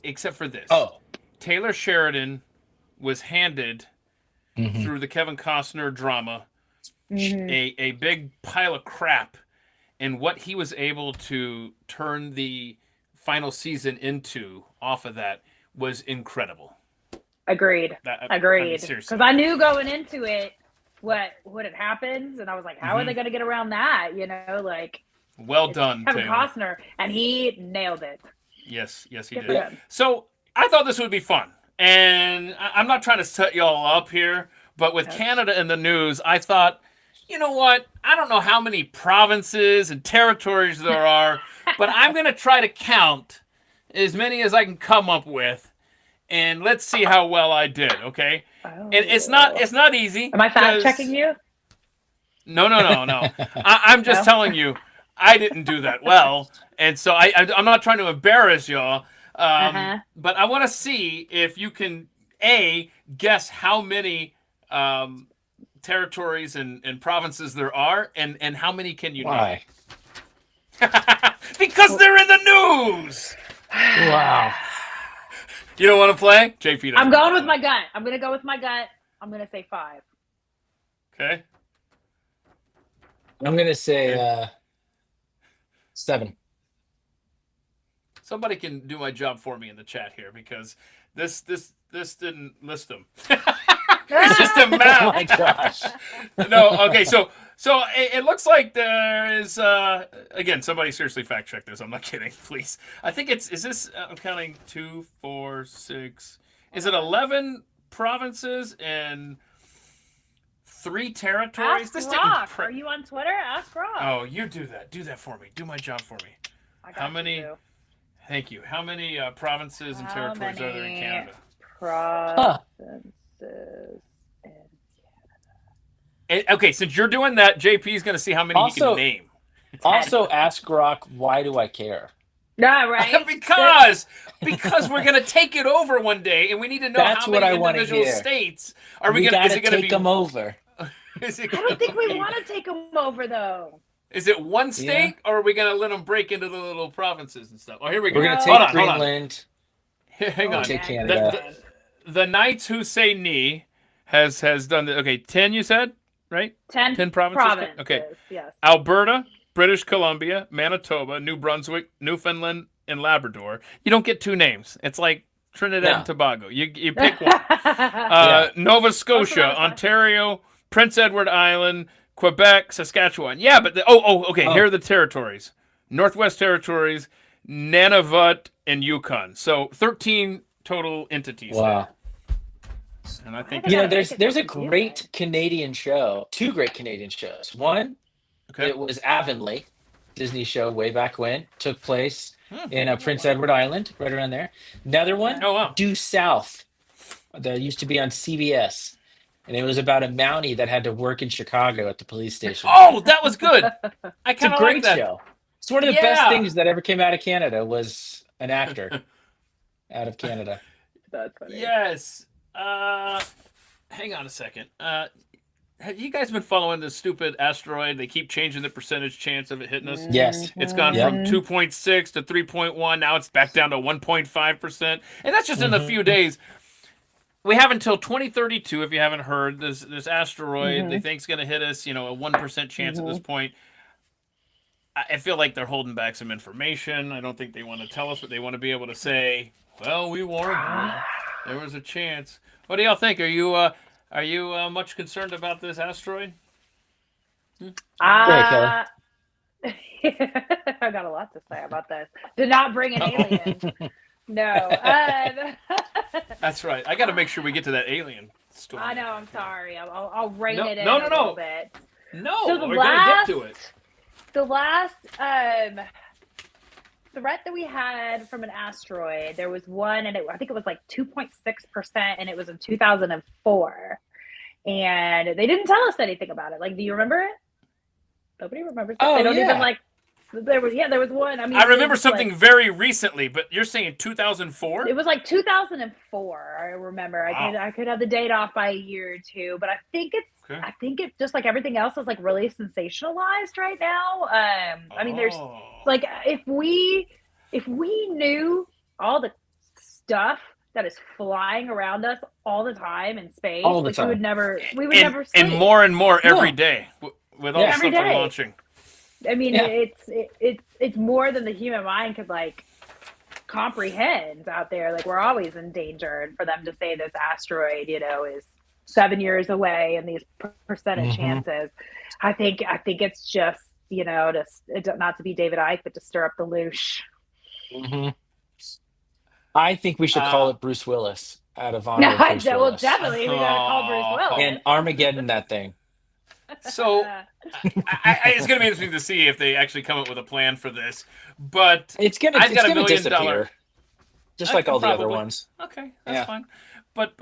this. Oh. Taylor Sheridan was handed Mhm. through the Kevin Costner drama Mhm. a big pile of crap, and what he was able to turn the final season into off of that was incredible. Agreed. I mean, Agreed. seriously. Because I knew going into it what had happened, and I was like, how are they going to get around that? You know, like Well it's done, Kevin Taylor. Costner, and he nailed it. Yes, he Good did. for him. So I thought this would be fun. And I'm not trying to set y'all up here, but with Yes. Canada in the news, I thought, you know what? I don't know how many provinces and territories there are, but I'm going to try to count as many as I can come up with. And let's see how well I did, okay? Oh. And it's not easy. Am I fact 'cause- checking you? No. I'm just No? telling you, I didn't do that well. And so I'm not trying to embarrass y'all. Uh-huh. But I want to see if you can guess how many territories and provinces there are, and how many can you Why? name? Because they're in the news. Wow. You don't want to play? JP doesn't. I'm going with my gut. I'm going to go with my gut. I'm going to say 5. Okay. I'm gonna say 7. Somebody can do my job for me in the chat here, because this didn't list them. It's just a map. Oh my gosh. No, okay, so it looks like there is again, somebody seriously fact check this. I'm not kidding, please. I think is this I'm counting 2, 4, 6. Is it 11 provinces and 3 territories? Ask Rock. Are you on Twitter? Ask Rock. Oh, you do that. Do that for me. Do my job for me. I got How many? you. Thank you. How many provinces and territories are there in Canada? Provinces in Canada. Okay, since you're doing that, JP is going to see how many he can name. Also, ask Rock, why do I care? Yeah, right. because we're going to take it over one day, and we need to know how many individual states are we going to. Is it going to be them over? I don't think we want to take them over, though. Is it one state, or are we going to let them break into the little provinces and stuff? Oh, here we go. We're going to take Greenland. Hang on. Take Canada. The Knights Who Say Knee has done the. Okay, 10 you said, right? 10 provinces. Okay. Yes. Alberta, British Columbia, Manitoba, New Brunswick, Newfoundland, and Labrador. You don't get 2 names. It's like Trinidad and Tobago. You pick one. Nova Scotia, Ontario, Prince Edward Island, Quebec, Saskatchewan. Yeah, but okay. Here are the territories: Northwest Territories, Nunavut, and Yukon. So 13 total entities. Wow. There. And I think there's a great Canadian show. 2 great Canadian shows. One, it was Avonlea, Disney show way back when, took place in Prince Edward Island, right around there. Another one, Due South, that used to be on CBS. And it was about a Mountie that had to work in Chicago at the police station. Oh, that was good. I kind of like that. Show. It's one of the best things that ever came out of Canada was an actor out of Canada. That's funny. Yes. Hang on a second. Have you guys been following this stupid asteroid? They keep changing the percentage chance of it hitting us. Yes. It's gone from 2.6 to 3.1. Now it's back down to 1.5%. And that's just in a few days. We have until 2032, if you haven't heard, this asteroid they think is going to hit us, a 1% chance at this point. I feel like they're holding back some information. I don't think they want to tell us, but they want to be able to say, well, we warned you. There was a chance. What do y'all think? Are you much concerned about this asteroid? I got a lot to say about this. Did not bring an alien. No. That's right. I got to make sure we get to that alien story. I know. I'm sorry. I'll rein it in a little bit. No, so we're going to get to it. The last threat that we had from an asteroid, there was one, and I think it was like 2.6%, and it was in 2004. And they didn't tell us anything about it. Like, do you remember it? Nobody remembers. They don't even like. There was one. I mean, I remember something very recently, but you're saying 2004? It was like 2004. I remember. Wow. I could have the date off by a year or 2, but I think it's just like everything else is like really sensationalized right now. I mean, there's like if we knew all the stuff that is flying around us all the time in space, all the time. we would never sleep. And more every day with all the stuff they're launching. I mean, it's more than the human mind could like comprehend out there. Like, we're always in danger, and for them to say this asteroid, is 7 years away and these percentage chances, I think it's just not to be David Icke, but to stir up the loosh. I think we should call it Bruce Willis out of honor. Well, definitely we gotta call Bruce Willis and Armageddon that thing. So it's going to be interesting to see if they actually come up with a plan for this. But it's going to disappear, just like all the other ones. Okay, that's fine. But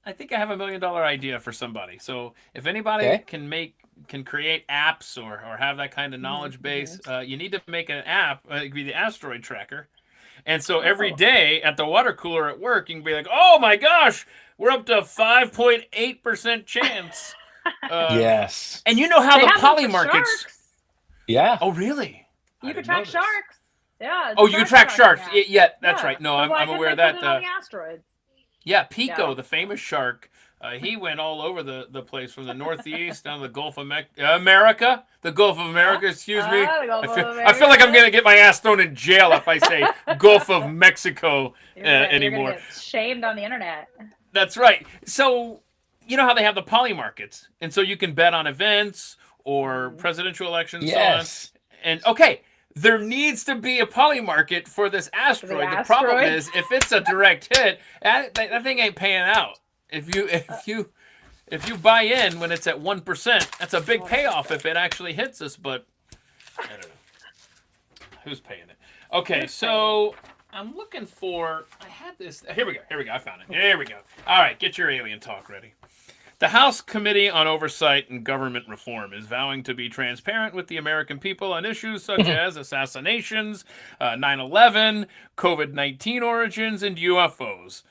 I think I have $1 million idea for somebody. So if anybody can create apps or have that kind of knowledge base, you need to make an app. It could be the asteroid tracker. And so every day at the water cooler at work, you can be like, oh my gosh, We're up to 5.8% chance. Yes. And you know how They the have them poly for markets. sharks. Yeah. Oh, really? You I can didn't track know this. sharks. Yeah. Oh, you can track sharks. Yeah, that's Yeah. right. No, So why I'm couldn't aware they of put that. it on the asteroids. Yeah, Pico, Yeah. the famous shark, he went all over the place from the Northeast down to the Gulf of America. The Gulf of America, excuse me. The Gulf of I feel like I'm America. going to get my ass thrown in jail if I say Gulf of Mexico You're anymore. gonna get shamed on the internet. That's right. So, you know how they have the poly markets, and so you can bet on events or presidential elections, Yes. so on. And okay, there needs to be a poly market for this asteroid. The problem is, if it's a direct hit, that thing ain't paying out. If you buy in when it's at 1%, that's a big payoff if it actually hits us. But I don't know who's paying it. Okay, so I'm looking for. I had this. Here we go. I found it. Here we go. All right, get your alien talk ready. The House Committee on Oversight and Government Reform is vowing to be transparent with the American people on issues such as assassinations, 9/11, COVID-19 origins, and UFOs.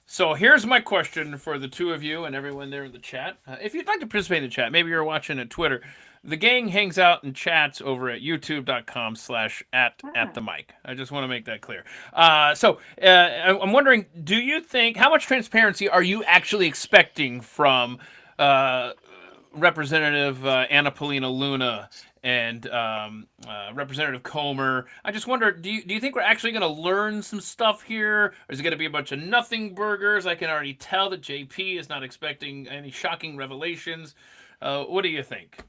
So here's my question for the two of you and everyone there in the chat. If you'd like to participate in the chat, maybe you're watching at Twitter. The gang hangs out and chats over at youtube.com/@themic. I just want to make that clear. I'm wondering, do you think, how much transparency are you actually expecting from Representative Anna Paulina Luna and Representative Comer? I just wonder, do you think we're actually going to learn some stuff here? Or is it going to be a bunch of nothing burgers? I can already tell that JP is not expecting any shocking revelations. What do you think?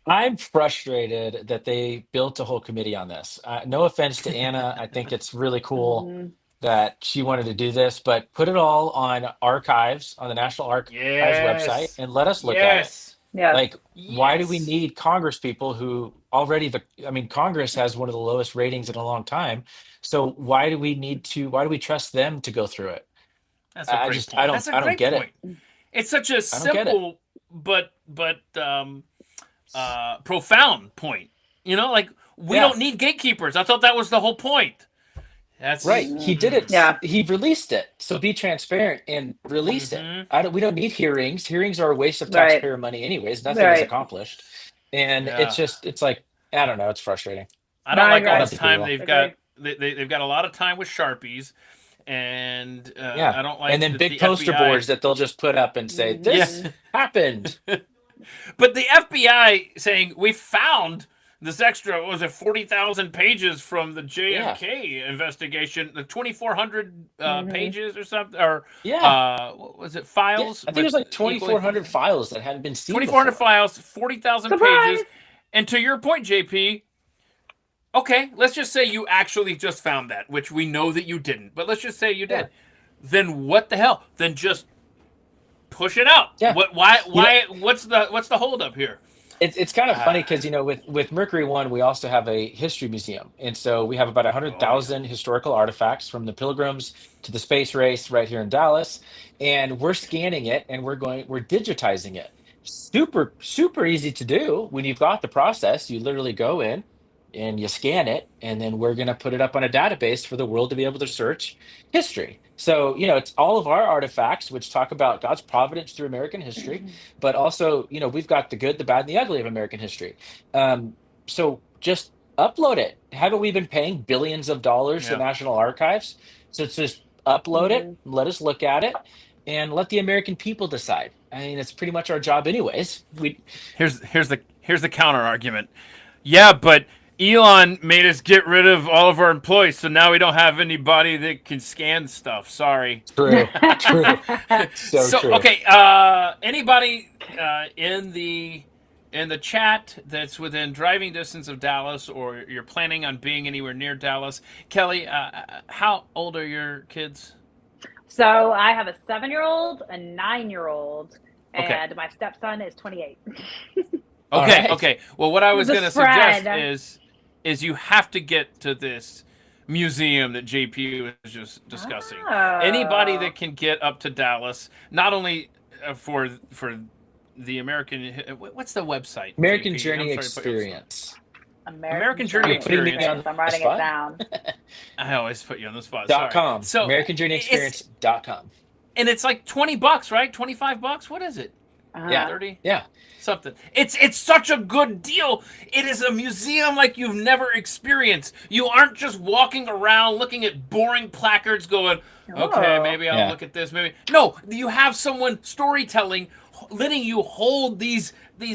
I'm frustrated that they built a whole committee on this. No offense to Anna. I think it's really cool that she wanted to do this, but put it all on archives, on the National Archives website, and let us look at it. Yeah. Like, why do we need Congress people who already, Congress has one of the lowest ratings in a long time. So why do we trust them to go through it? That's a great point. I don't get it. It's such a simple but profound point. You know, like, we don't need gatekeepers. I thought that was the whole point. That's right. He did it. Yeah. He released it. So be transparent and release it. We don't need hearings. Hearings are a waste of taxpayer money anyways. Nothing is accomplished. And it's like, I don't know. It's frustrating. I don't like all this time they've got. They've got a lot of time with Sharpies. And I don't like. And then big poster boards that they'll just put up and say, this happened. But the FBI saying, we found this extra, what was it, 40,000 pages from the JFK investigation, the 2,400 pages or something, or what was it, files? I think it was like 2,400 files that hadn't been seen 2,400 before. files, 40,000 pages. And to your point, JP, okay, let's just say you actually just found that, which we know that you didn't, but let's just say you did. Then what the hell? Then just push it out. Yeah. Why? What's the holdup here? It's kind of funny because, with Mercury 1, we also have a history museum. And so we have about 100,000 historical artifacts from the Pilgrims to the space race right here in Dallas. And we're scanning it and we're digitizing it. Super, super easy to do. When you've got the process, you literally go in and you scan it, and then we're going to put it up on a database for the world to be able to search history. So, it's all of our artifacts, which talk about God's providence through American history, but also, we've got the good, the bad, and the ugly of American history. So just upload it. Haven't we been paying billions of dollars to National Archives? So it's just upload it, let us look at it, and let the American people decide. I mean, it's pretty much our job anyways. Here's the counter argument. Yeah, but Elon made us get rid of all of our employees, so now we don't have anybody that can scan stuff. Sorry. True. So true. Okay. Anybody in the chat that's within driving distance of Dallas, or you're planning on being anywhere near Dallas? Kelly, how old are your kids? So I have a 7-year-old, a 9-year-old, and my stepson is 28. Okay. Well, what I was going to suggest is you have to get to this museum that JP was just discussing. Anybody that can get up to Dallas, not only for the American, what's the website? American Journey Experience. American Journey Experience. I'm writing it down. I always put you on the spot. .com. So AmericanJourneyExperience.com. and it's like $20, right? $25. What is it? Yeah. 30? Yeah. Something. It's such a good deal. It is a museum like you've never experienced. You aren't just walking around looking at boring placards going, okay, maybe I'll look at this, maybe. No, you have someone storytelling, letting you hold these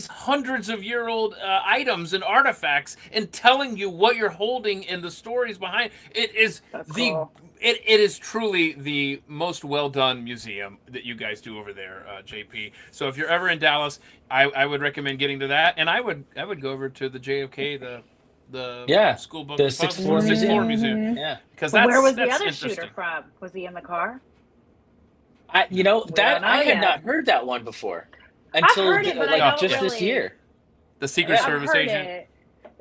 hundreds of year old items and artifacts and telling you what you're holding and the stories behind it. Is cool. It is truly the most well done museum that you guys do over there, JP. So if you're ever in Dallas, I would recommend getting to that, and I would go over to the JFK, the school book, the 6th floor museum. Yeah, because where was the other shooter from? Was he in the car? I had not heard that one before until this year. The Secret Service agent. It.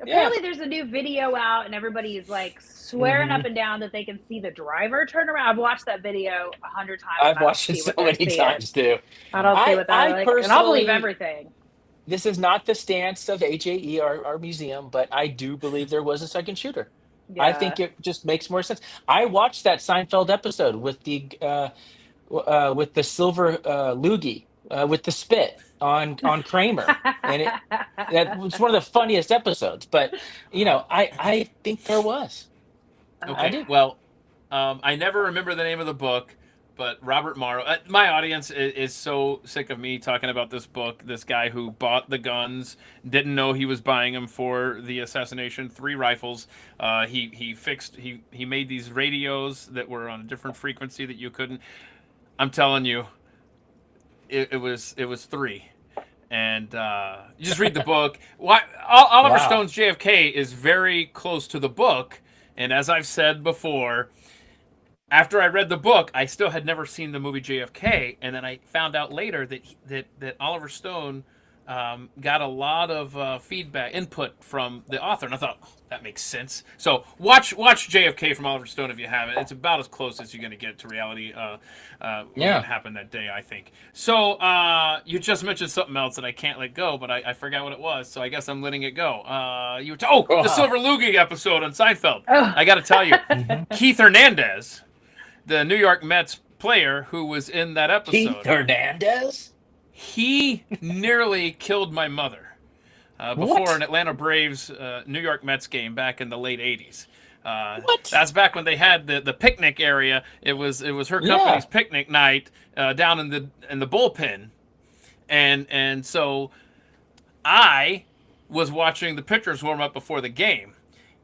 Apparently, there's a new video out, and everybody's like swearing up and down that they can see the driver turn around. I've watched that video 100 times. I've watched it so many times too. I don't see what that like, and I'll believe everything. This is not the stance of HAE, our museum, but I do believe there was a second shooter. Yeah. I think it just makes more sense. I watched that Seinfeld episode with the silver loogie with the spit on Kramer, and that was one of the funniest episodes. But I think there was. Okay, well, I never remember the name of the book, but Robert Morrow. My audience is so sick of me talking about this book. This guy who bought the guns, didn't know he was buying them for the assassination. 3 rifles. He made these radios that were on a different frequency that you couldn't. I'm telling you. It was 3, and you just read the book. Oliver Stone's JFK is very close to the book, and as I've said before, after I read the book, I still had never seen the movie JFK, and then I found out later that Oliver Stone got a lot of feedback, input from the author, and I thought, that makes sense. So watch JFK from Oliver Stone if you haven't. It's about as close as you're going to get to reality. What happened that day, I think. So you just mentioned something else that I can't let go, but I forgot what it was, so I guess I'm letting it go. The Silver Loogie episode on Seinfeld. I got to tell you, Keith Hernandez, the New York Mets player who was in that episode. Keith Hernandez? He nearly killed my mother before an Atlanta Braves New York Mets game back in the late 80s. That's back when they had the picnic area. It was her company's picnic night down in the bullpen, and so I was watching the pitchers warm up before the game,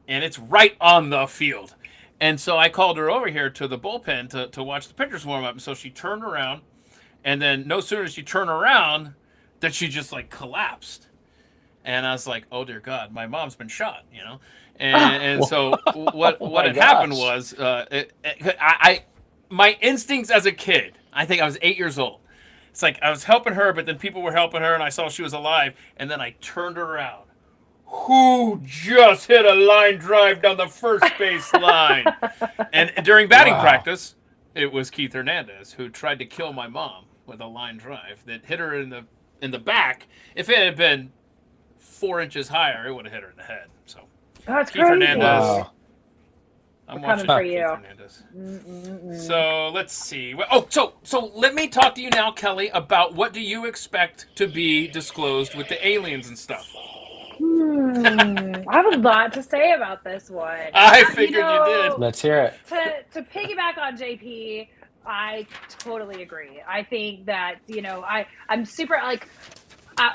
and it's right on the field. And so I called her over here to the bullpen to watch the pitchers warm up. And so she turned around, and then no sooner did she turn around that she just like collapsed. And I was like, oh dear God, my mom's been shot, And so what had happened was my instincts as a kid, I think I was 8 years old. It's like I was helping her, but then people were helping her, and I saw she was alive, and then I turned around. Who just hit a line drive down the first base line? And during batting practice, it was Keith Hernandez who tried to kill my mom with a line drive that hit her in the back. If it had been 4 inches higher, it would have hit her in the head. So that's Keith crazy. Hernandez. Wow. I'm watching for Keith Hernandez. So let's see. So let me talk to you now, Kelly, about what do you expect to be disclosed with the aliens and stuff. I have a lot to say about this one. I figured you did. Let's hear it. To piggyback on JP, I totally agree. I think that I'm super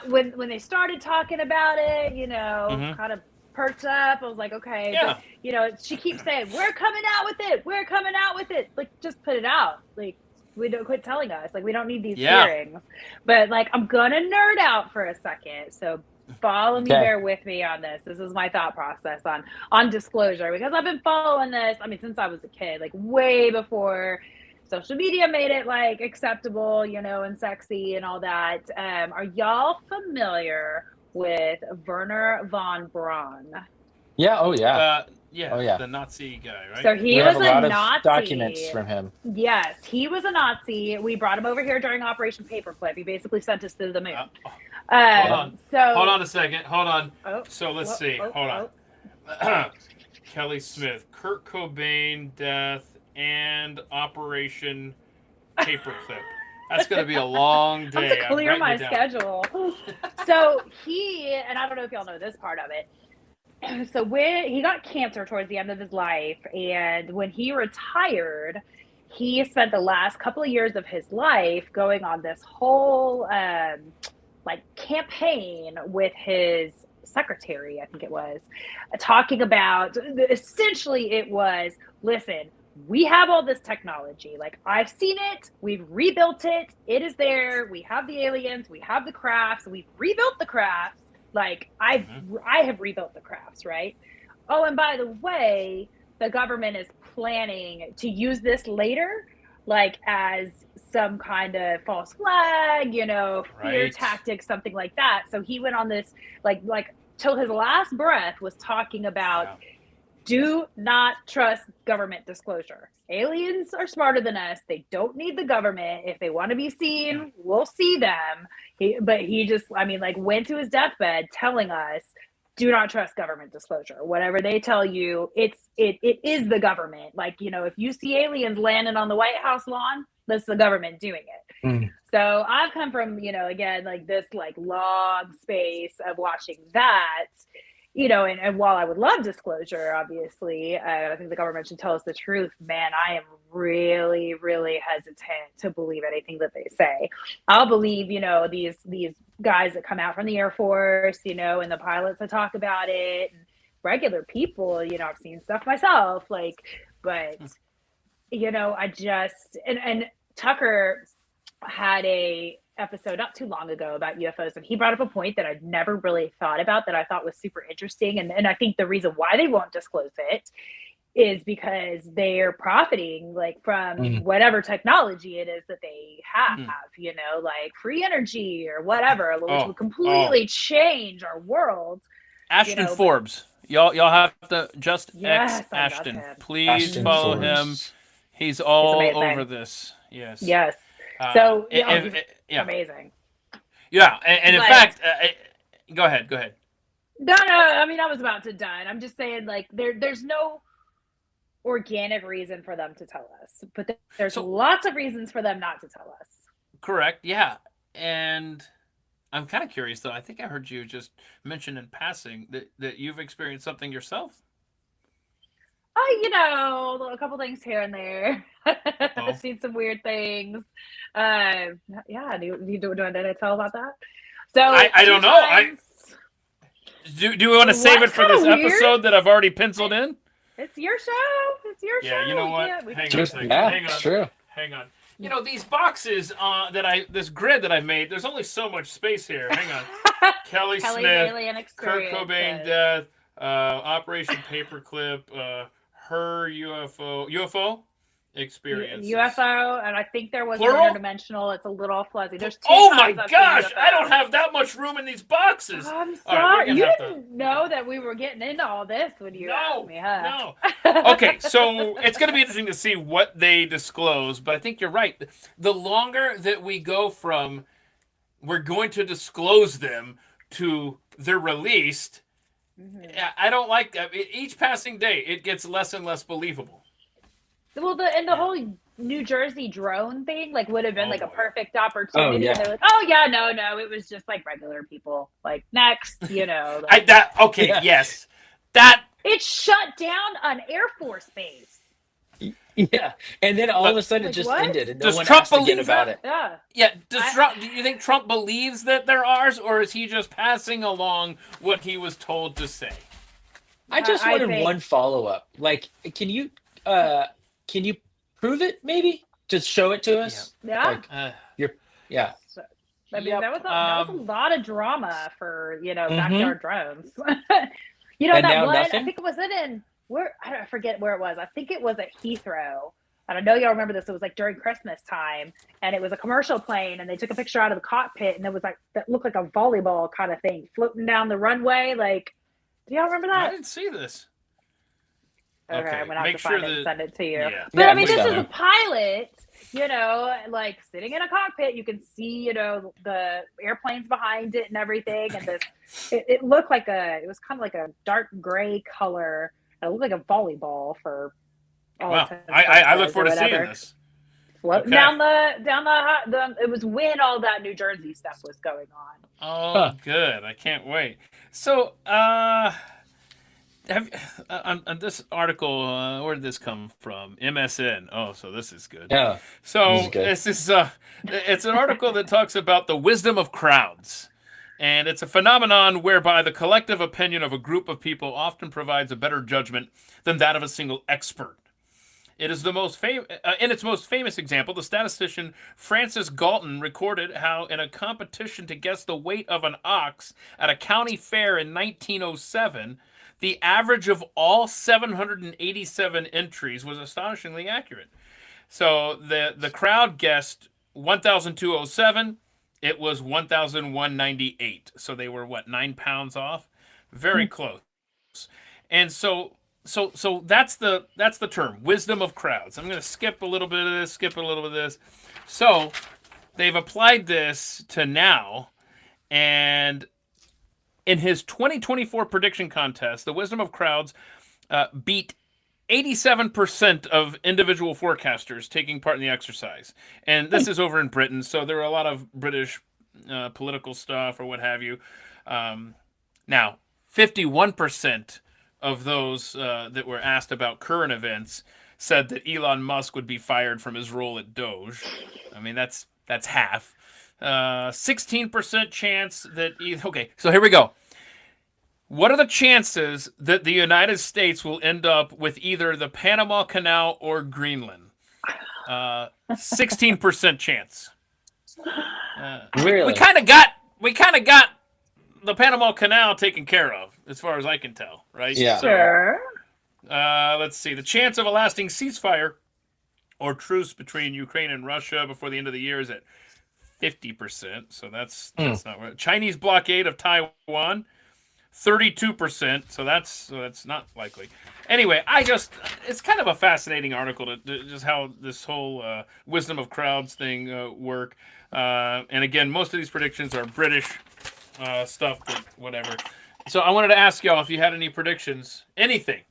when they started talking about it, kind of perked up. I was like, okay, but, she keeps saying we're coming out with it. We're coming out with it. Like, just put it out. Like, we don't quit telling us. Like, we don't need these hearings. But like, I'm gonna nerd out for a second. So follow me, bear with me on this. This is my thought process on disclosure, because I've been following this, since I was a kid, like way before social media made it like acceptable, and sexy and all that. Are y'all familiar with Werner von Braun? Yeah. Oh yeah. The Nazi guy, right? So he was a Nazi. Documents from him. Yes, he was a Nazi. We brought him over here during Operation Paperclip. He basically sent us to the moon. Hold on a second. Hold on. So let's see. Hold on. Kelly Smith, Kurt Cobain death, and Operation paperclip. That's going to be a long day. I have to clear my it down. schedule. So he, and I don't know if y'all know this part of it. So when he got cancer towards the end of his life, and when he retired, he spent the last couple of years of his life going on this whole like campaign with his secretary, I think it was, talking about, essentially it was, listen, we have all this technology. Like, I've seen it. We've rebuilt it. It is there. We have the aliens. We have the crafts. We've rebuilt the crafts. Like, I have rebuilt the crafts, right? Oh, and by the way, the government is planning to use this later, like as some kind of false flag, fear tactic, something like that. So he went on this, like till his last breath was talking about, do not trust government disclosure. Aliens are smarter than us. They don't need the government. If they want to be seen, we'll see them. But he just, went to his deathbed telling us, do not trust government disclosure. Whatever they tell you, it is the government. Like, if you see aliens landing on the White House lawn, that's the government doing it. Mm. So I've come from, again, like this like long space of watching that. And while I would love disclosure, obviously, I think the government should tell us the truth. Man, I am really, really hesitant to believe anything that they say. I'll believe, these guys that come out from the Air Force, and the pilots that talk about it, and regular people, I've seen stuff myself, but, I just, and Tucker had a episode not too long ago about UFOs, and he brought up a point that I'd never really thought about that I thought was super interesting, and I think the reason why they won't disclose it is because they're profiting from whatever technology it is that they have, like free energy or whatever, which will completely change our world. Ashton Forbes, y'all have to X Ashton. Please Ashton follow Forbes. him. He's all over this. Yes. So amazing. Yeah, and in fact, go ahead. No. I was about to die. I'm just saying, there's no organic reason for them to tell us, but there's lots of reasons for them not to tell us. Correct. Yeah, and I'm kind of curious though. I think I heard you just mention in passing that you've experienced something yourself. A couple things here and there. I've seen some weird things. Do you want to tell about that? So I don't know. Do we want to save it for this episode that I've already penciled in? It's your show. Yeah, you know what? Hang on a second. Hang on. True. Hang on. These boxes this grid that I made, there's only so much space here. Hang on. Kelly Smith, Kurt Cobain death, Operation Paperclip, her UFO experience. UFO, and I think there was Plural? an interdimensional. It's a little fuzzy. There's two. Oh my gosh! I don't have that much room in these boxes. I'm sorry. You didn't know that we were getting into all this when you asked me, huh? No. Okay, so it's going to be interesting to see what they disclose, but I think you're right. The longer that we go from we're going to disclose them to they're released, I don't like that. Each passing day, it gets less and less believable. Well, the whole New Jersey drone thing would have been a perfect opportunity. Oh, yeah. They're like, no, it was just regular people. Next, Yes, that it shut down an Air Force base. Yeah, and then all of a sudden it just ended, and no one Trump asked again about it. Yeah. Do you think Trump believes that they're ours, or is he just passing along what he was told to say? I just wanted one follow up. Can you prove it? Maybe just show it to us. Yeah. Yeah. That was a lot of drama for backyard drones. And that now one. nothing? I think it was in where I forget where it was. I think it was at Heathrow. And I know y'all remember this. It was during Christmas time, and it was a commercial plane, and they took a picture out of the cockpit, and it was that looked like a volleyball kind of thing floating down the runway. Do y'all remember that? I didn't see this. Okay, I'm gonna have to find it and send it to you. Yeah. But this is a pilot, sitting in a cockpit. You can see, the airplanes behind it and everything. And it looked it was kind of like a dark gray color. It looked like a volleyball for all Wow. I look forward to seeing this. floating Okay. down the. It was when all that New Jersey stuff was going on. Oh, good. I can't wait. So, on this article, where did this come from? MSN. Oh, so this is good. Yeah. So This is it's an article that talks about the wisdom of crowds. And it's a phenomenon whereby the collective opinion of a group of people often provides a better judgment than that of a single expert. It is the most in its most famous example, the statistician Francis Galton recorded how in a competition to guess the weight of an ox at a county fair in 1907, the average of all 787 entries was astonishingly accurate. So the crowd guessed 1,207. It was 1,198. So they were 9 pounds off? Very close. And so that's the term, wisdom of crowds. I'm going to skip a little bit of this, skip a little bit of this. So they've applied this to now, and in his 2024 prediction contest, the wisdom of crowds beat 87% of individual forecasters taking part in the exercise. And this is over in Britain, so there are a lot of British political stuff or what have you. Now, 51% of those that were asked about current events said that Elon Musk would be fired from his role at Doge. I mean, that's half. 16% chance that... Okay, so here we go. What are the chances that the United States will end up with either the Panama Canal or Greenland? 16% chance. Really? We kind of got the Panama Canal taken care of, as far as I can tell, right? Yeah. So, Sure. let's see. The chance of a lasting ceasefire or truce between Ukraine and Russia before the end of the year is at 50%. So that's not right. Chinese blockade of Taiwan, 32%. So that's not likely. Anyway, it's kind of a fascinating article to just how this whole wisdom of crowds thing work. And again, most of these predictions are British stuff, but whatever. So I wanted to ask y'all if you had any predictions, anything,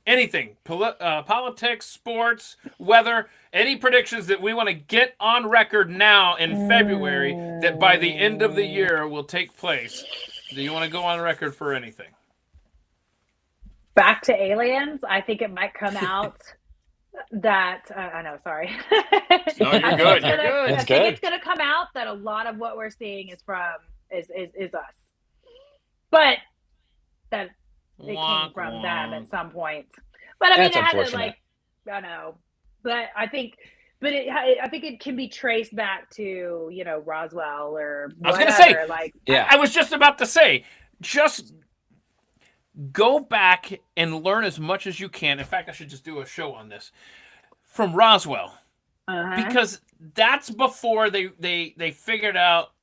politics, sports, weather, any predictions that we want to get on record now in February that by the end of the year will take place. Do you want to go on record for anything? Back to aliens. I think it might come out that I know. Sorry. No, you're good. You're good. I think it's going to come out that a lot of what we're seeing is us, but that it came from them at some point. But I mean, That's it had to unfortunate. I know, but I think it can be traced back to Roswell or whatever. I was going to say, Yeah. I was just about to say, just go back and learn as much as you can. In fact, I should just do a show on this from Roswell, because that's before they figured out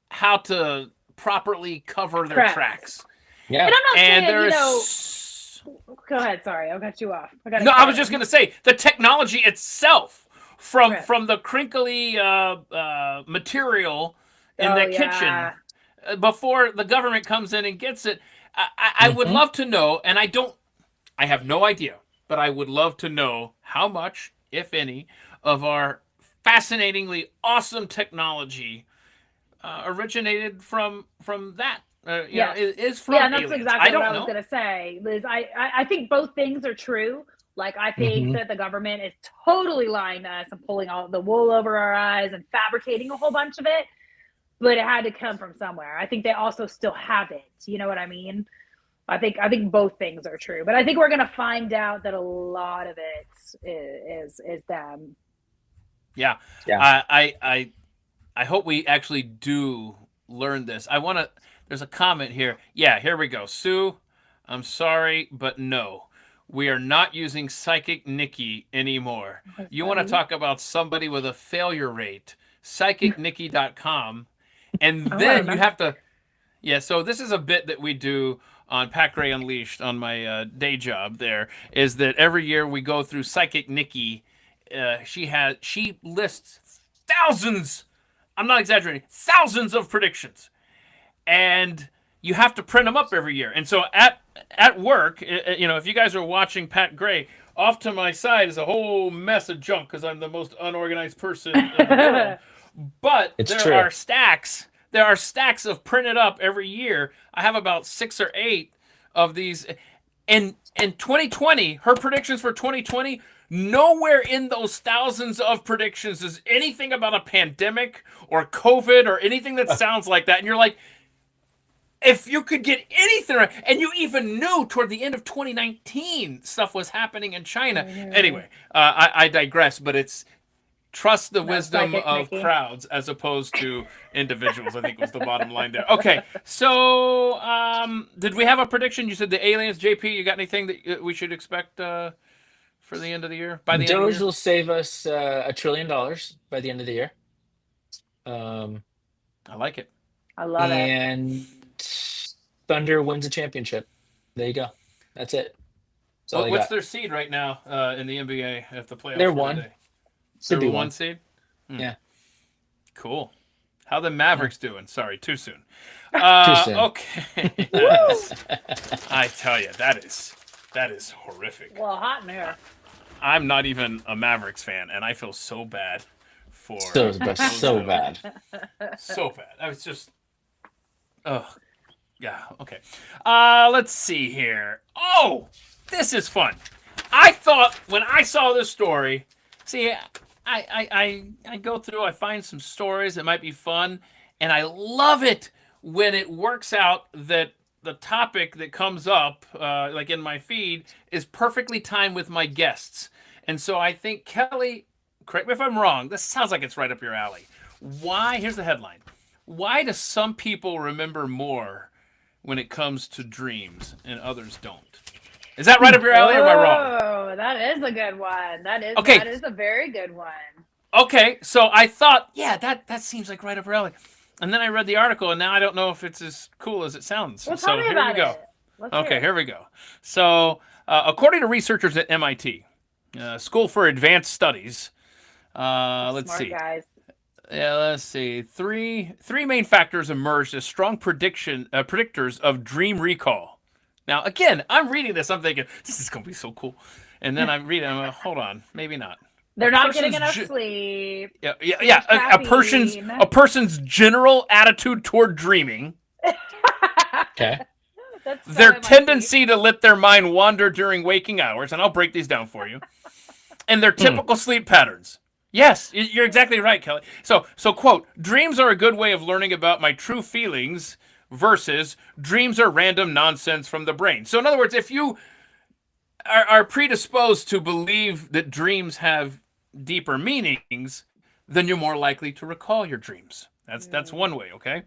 how to properly cover their tracks. Yeah. And I'm not saying, there's go ahead. Sorry, I cut you off. I was just going to say the technology itself from the crinkly material in the kitchen before the government comes in and gets it. I would love to know, and I have no idea, but I would love to know how much, if any, of our fascinatingly awesome technology originated from that. Is from and that's aliens. exactly what I was going to say, Liz. I think both things are true. Like, I think that the government is totally lying to us and pulling all the wool over our eyes and fabricating a whole bunch of it. But it had to come from somewhere. I think they also still have it. You know what I mean? I think both things are true. But I think we're going to find out that a lot of it is them. Yeah. I hope we actually do learn this. There's a comment here. Yeah, here we go. Sue, I'm sorry, but no. We are not using Psychic Nikki anymore. You want to talk about somebody with a failure rate? PsychicNikki.com. And then you have to... Yeah, so this is a bit that we do on Pat Gray Unleashed on my day job there, is that every year we go through Psychic Nikki. She lists thousands, I'm not exaggerating, thousands of predictions. And you have to print them up every year. And so at work, if you guys are watching Pat Gray, off to my side is a whole mess of junk because I'm the most unorganized person in the world. But there are stacks. There are stacks of printed up every year. I have about 6 or 8 of these. In 2020, her predictions for 2020, nowhere in those thousands of predictions is anything about a pandemic or COVID or anything that sounds like that. And you're like, if you could get anything right, and you even knew toward the end of 2019 stuff was happening in China. Anyway, I digress, but it's trust the wisdom of crowds as opposed to individuals, I think was the bottom line there. Okay, so did we have a prediction? You said the aliens, JP, you got anything that we should expect for the end of the year? By the end of the year? Doge will save us $1 trillion by the end of the year. I like it. I love it. And Thunder wins a championship. There you go. That's it. What's their seed right now in the NBA if the playoffs? They're one. They're one seed? Yeah. Cool. How the Mavericks doing? Sorry, too soon. Too soon. Okay. I tell you, that is horrific. Well, hot in here. I'm not even a Mavericks fan, and I feel so bad for so bad. So bad. I was just yeah, okay. Let's see here. Oh, this is fun. I thought when I saw this story, see, I go through, I find some stories that might be fun, and I love it when it works out that the topic that comes up, like in my feed, is perfectly timed with my guests. And so I think, Kelly, correct me if I'm wrong, this sounds like it's right up your alley. Here's the headline. Why do some people remember more when it comes to dreams and others don't? Is that right up your alley or am I wrong? Oh, that is a good one. That is a very good one. Okay, so I thought, yeah, that seems like right up your alley. And then I read the article, and now I don't know if it's as cool as it sounds. Well, so here we go. Okay, here we go. So according to researchers at MIT, School for Advanced Studies, let's see. Guys. Yeah, let's see. Three main factors emerged as strong predictors of dream recall. Now, again, I'm reading this. I'm thinking, this is going to be so cool. And then I'm reading, I'm like, hold on, maybe not. They're not getting enough sleep. Yeah. A person's general attitude toward dreaming. Okay. Their tendency to let their mind wander during waking hours, and I'll break these down for you. And their typical sleep patterns. Yes, you're exactly right, Kelly. So quote, dreams are a good way of learning about my true feelings versus dreams are random nonsense from the brain. So in other words, if you are predisposed to believe that dreams have deeper meanings, then you're more likely to recall your dreams. That's one way, okay?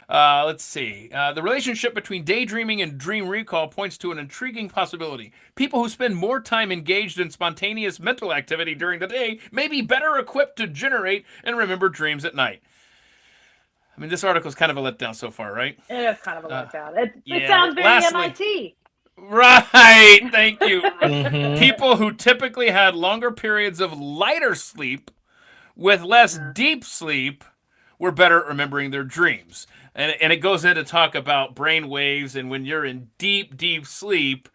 Let's see. The relationship between daydreaming and dream recall points to an intriguing possibility. People who spend more time engaged in spontaneous mental activity during the day may be better equipped to generate and remember dreams at night. I mean, this article is kind of a letdown so far, right? It is kind of a letdown. It sounds very MIT. Right, thank you. People who typically had longer periods of lighter sleep with less deep sleep were better at remembering their dreams. And it goes in to talk about brain waves, and when you're in deep, deep sleep,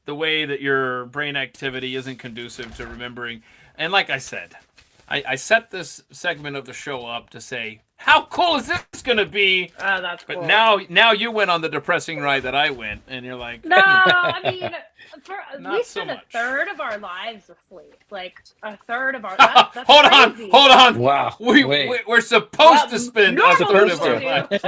the way that your brain activity isn't conducive to remembering. And like I said, I set this segment of the show up to say, how cool is this going to be? Oh, that's cool. But now you went on the depressing ride that I went, and you're like... No, I mean, we spend a third of our lives asleep. Like, a third of our... That's hold crazy. on. Wow. We're supposed to spend a third of our lives.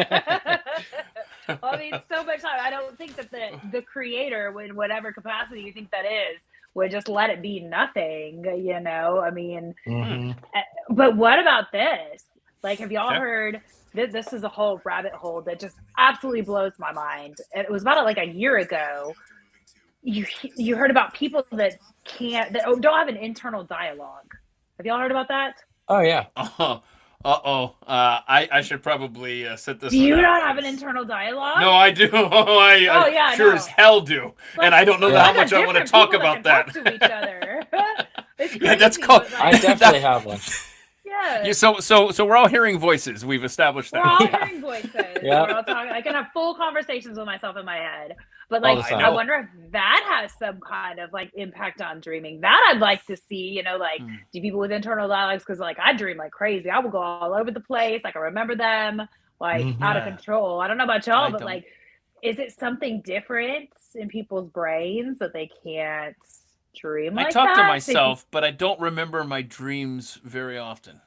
Well, I mean, so much time. I don't think that the creator, in whatever capacity you think that is, would just let it be nothing, you know? I mean, but what about this? Like, have y'all heard, this is a whole rabbit hole that just absolutely blows my mind. And it was about like a year ago. You heard about people that don't have an internal dialogue. Have y'all heard about that? Oh, yeah. I should probably set this. Do you not have an internal dialogue? No, I do. I sure as hell do. And I don't know how much I want to talk about that. Talk to each other. Yeah, that's called. I definitely have one. Yeah. So we're all hearing voices. We've established that. We're all hearing voices. Yeah. We're all talking. I can have full conversations with myself in my head. But All like, the time. I wonder if that has some kind of like impact on dreaming. That I'd like to see, you know, like do people with internal dialogues? Because like I dream like crazy. I will go all over the place. I can remember them like out of control. I don't know about y'all, but like, is it something different in people's brains that they can't dream like that? I talk to myself, but I don't remember my dreams very often.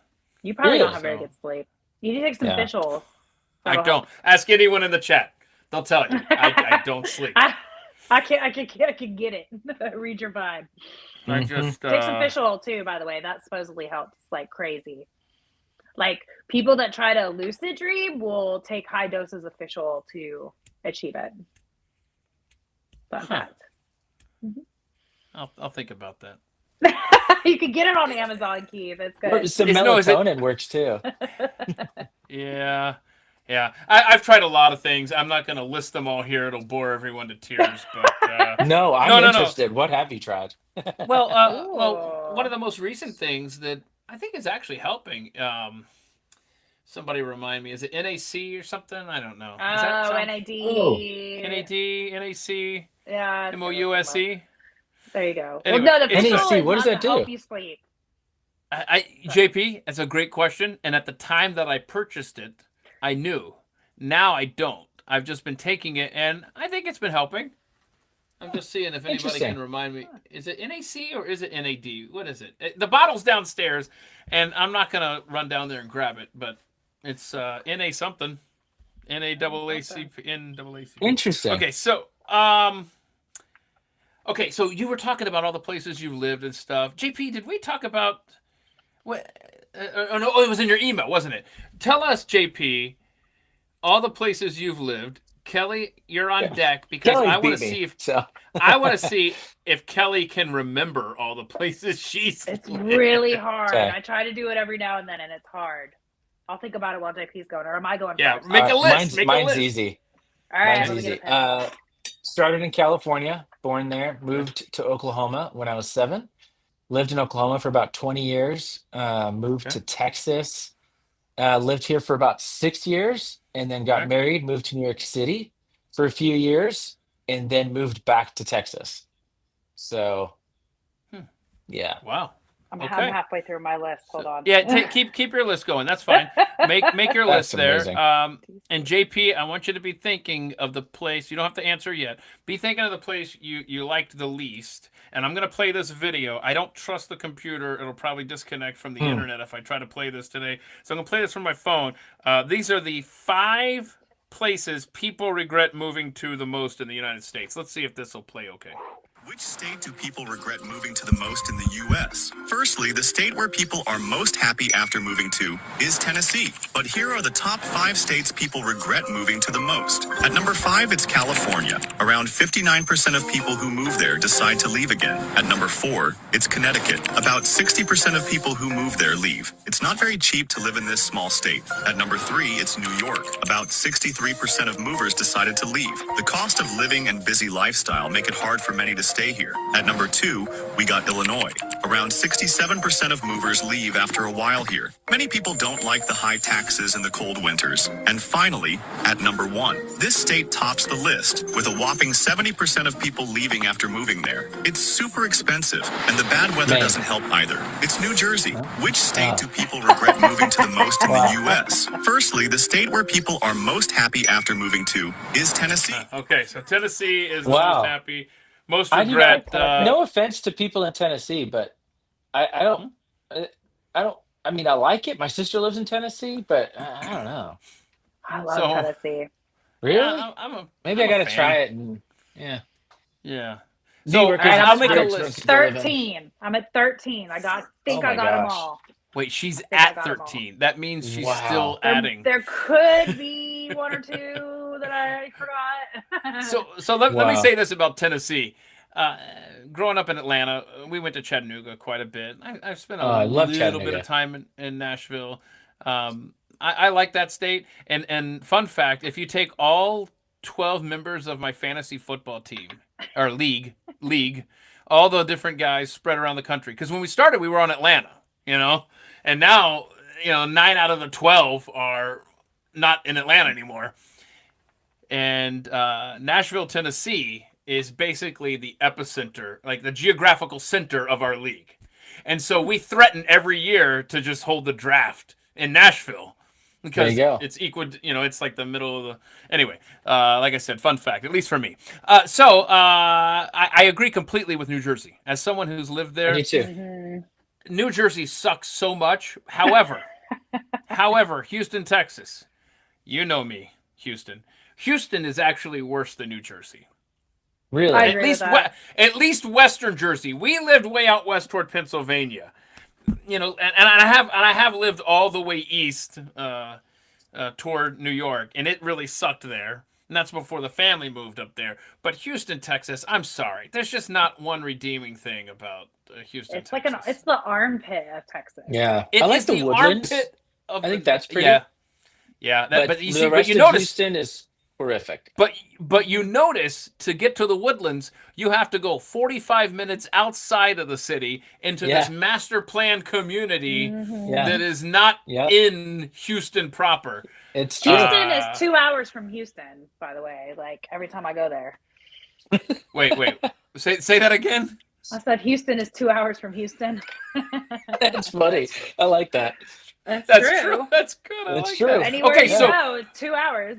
You probably don't have very good sleep. You need to take some fish oil. I don't. Ask anyone in the chat. They'll tell you. I don't sleep. I can get it. Read your vibe. I just take some fish oil too, by the way. That supposedly helps like crazy. Like people that try to lucid dream will take high doses of fish oil to achieve it. Fun fact. I'll think about that. You can get it on Amazon, Keith. It's good. Some melatonin works too. Yeah. I've tried a lot of things. I'm not going to list them all here. It'll bore everyone to tears. But no, I'm interested. What have you tried? well, one of the most recent things that I think is actually helping. Somebody remind me. Is it NAC or something? I don't know. Is that NAD. NAD, NAC. Yeah. MOUSE. There you go. Anyway, well, no, the NAC. What does that do? Help you sleep. JP, that's a great question. And at the time that I purchased it, I knew. Now I don't. I've just been taking it, and I think it's been helping. I'm just seeing if anybody can remind me. Is it NAC or is it NAD? What is it? The bottle's downstairs, and I'm not going to run down there and grab it, but it's NA something. NAAAC. Interesting. Okay, so you were talking about all the places you've lived and stuff. JP, did we talk about what? No, it was in your email, wasn't it? Tell us, JP, all the places you've lived. Kelly, you're on deck because Kelly I want to beat me, see if I want to see if Kelly can remember all the places she's. It's lived. really hard. Okay. I try to do it every now and then, and it's hard. I'll think about it while JP's going, or am I going Yeah, first? make a list. Mine's easy. All right, mine's easy. Started in California, born there, moved to Oklahoma when I was 7. Lived in Oklahoma for about 20 years. Moved to Texas. Lived here for about 6 years, and then got married. Moved to New York City for a few years, and then moved back to Texas. So, yeah. Wow. I'm halfway through my list. Hold on. Yeah, keep your list going. That's fine. Make your list there. Amazing. And JP, I want you to be thinking of the place. You don't have to answer yet. Be thinking of the place you liked the least. And I'm going to play this video. I don't trust the computer. It'll probably disconnect from the internet if I try to play this today. So I'm going to play this from my phone. These are the 5 places people regret moving to the most in the United States. Let's see if this will play okay. Which state do people regret moving to the most in the U.S.? Firstly, the state where people are most happy after moving to is Tennessee. But here are the top 5 states people regret moving to the most. At number 5, it's California. Around 59% of people who move there decide to leave again. At number 4, it's Connecticut. About 60% of people who move there leave. It's not very cheap to live in this small state. At number 3, it's New York. About 63% of movers decided to leave. The cost of living and busy lifestyle make it hard for many to stay here. At number 2, we got Illinois. Around 67% of movers leave after a while here. Many people don't like the high taxes and the cold winters. And finally, at number 1, this state tops the list, with a whopping 70% of people leaving after moving there. It's super expensive, and the bad weather doesn't help either. It's New Jersey. Which state do people regret moving to the most in the U.S.? Firstly, the state where people are most happy after moving to is Tennessee. Okay, so Tennessee is the most happy. Most I regret. no offense to people in Tennessee, but I don't. I mean, I like it. My sister lives in Tennessee, but I don't know. I love Tennessee. Really? Yeah, Maybe I got to try it. And yeah. So I'll make a list. 13. I'm at 13. I think I got them all. Wait, she's at 13. That means she's still adding. There could be 1 or 2 that I forgot. So let me say this about Tennessee. Growing up in Atlanta, we went to Chattanooga quite a bit. I've spent a little bit of time in Nashville. I like that state. And fun fact, if you take all 12 members of my fantasy football team, or league, all the different guys spread around the country. Because when we started, we were on Atlanta, and now, 9 out of the 12 are not in Atlanta anymore. And Nashville, Tennessee is basically the epicenter, like the geographical center of our league. And so we threaten every year to just hold the draft in Nashville because it's equal, it's like the middle of the. Anyway, like I said, fun fact, at least for me. I agree completely with New Jersey. As someone who's lived there, Me too. Mm-hmm. New Jersey sucks so much. However, Houston, Texas, you know me, Houston. Houston is actually worse than New Jersey. Really? I agree with that. At least Western Jersey. We lived way out west toward Pennsylvania. And I have lived all the way east toward New York, and it really sucked there. And that's before the family moved up there. But Houston, Texas, I'm sorry. There's just not one redeeming thing about Houston, It's Texas. it's the armpit of Texas. Yeah. It I like is the woodlands. armpit of I think that's pretty. Yeah. But you the see, rest you of notice Houston is horrific. But you notice to get to the woodlands, you have to go 45 minutes outside of the city into this master plan community that is not in Houston proper. It's true. Houston is 2 hours from Houston, by the way. Like every time I go there. Wait. Say that again. I said Houston is 2 hours from Houston. That's funny. I like that. That's true. That's good. I That's like true. that. Anywhere you go, it's 2 hours.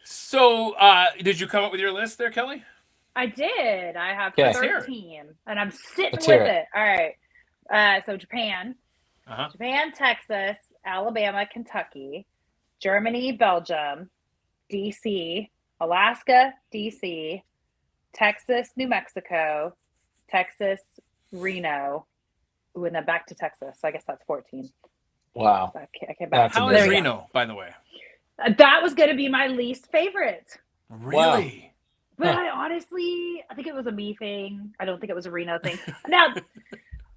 So, did you come up with your list there, Kelly? I did. I have Okay. 13, and I'm sitting Let's with hear it. All right. So Japan, Uh-huh. Japan, Texas, Alabama, Kentucky, Germany, Belgium, DC, Alaska, DC, Texas, New Mexico, Texas, Reno, and then back to Texas. So I guess that's 14. Wow. So I came back. How There is we go. Reno, by the way? That was going to be my least favorite. Really? But I think it was a me thing. I don't think it was a Reno thing. Now,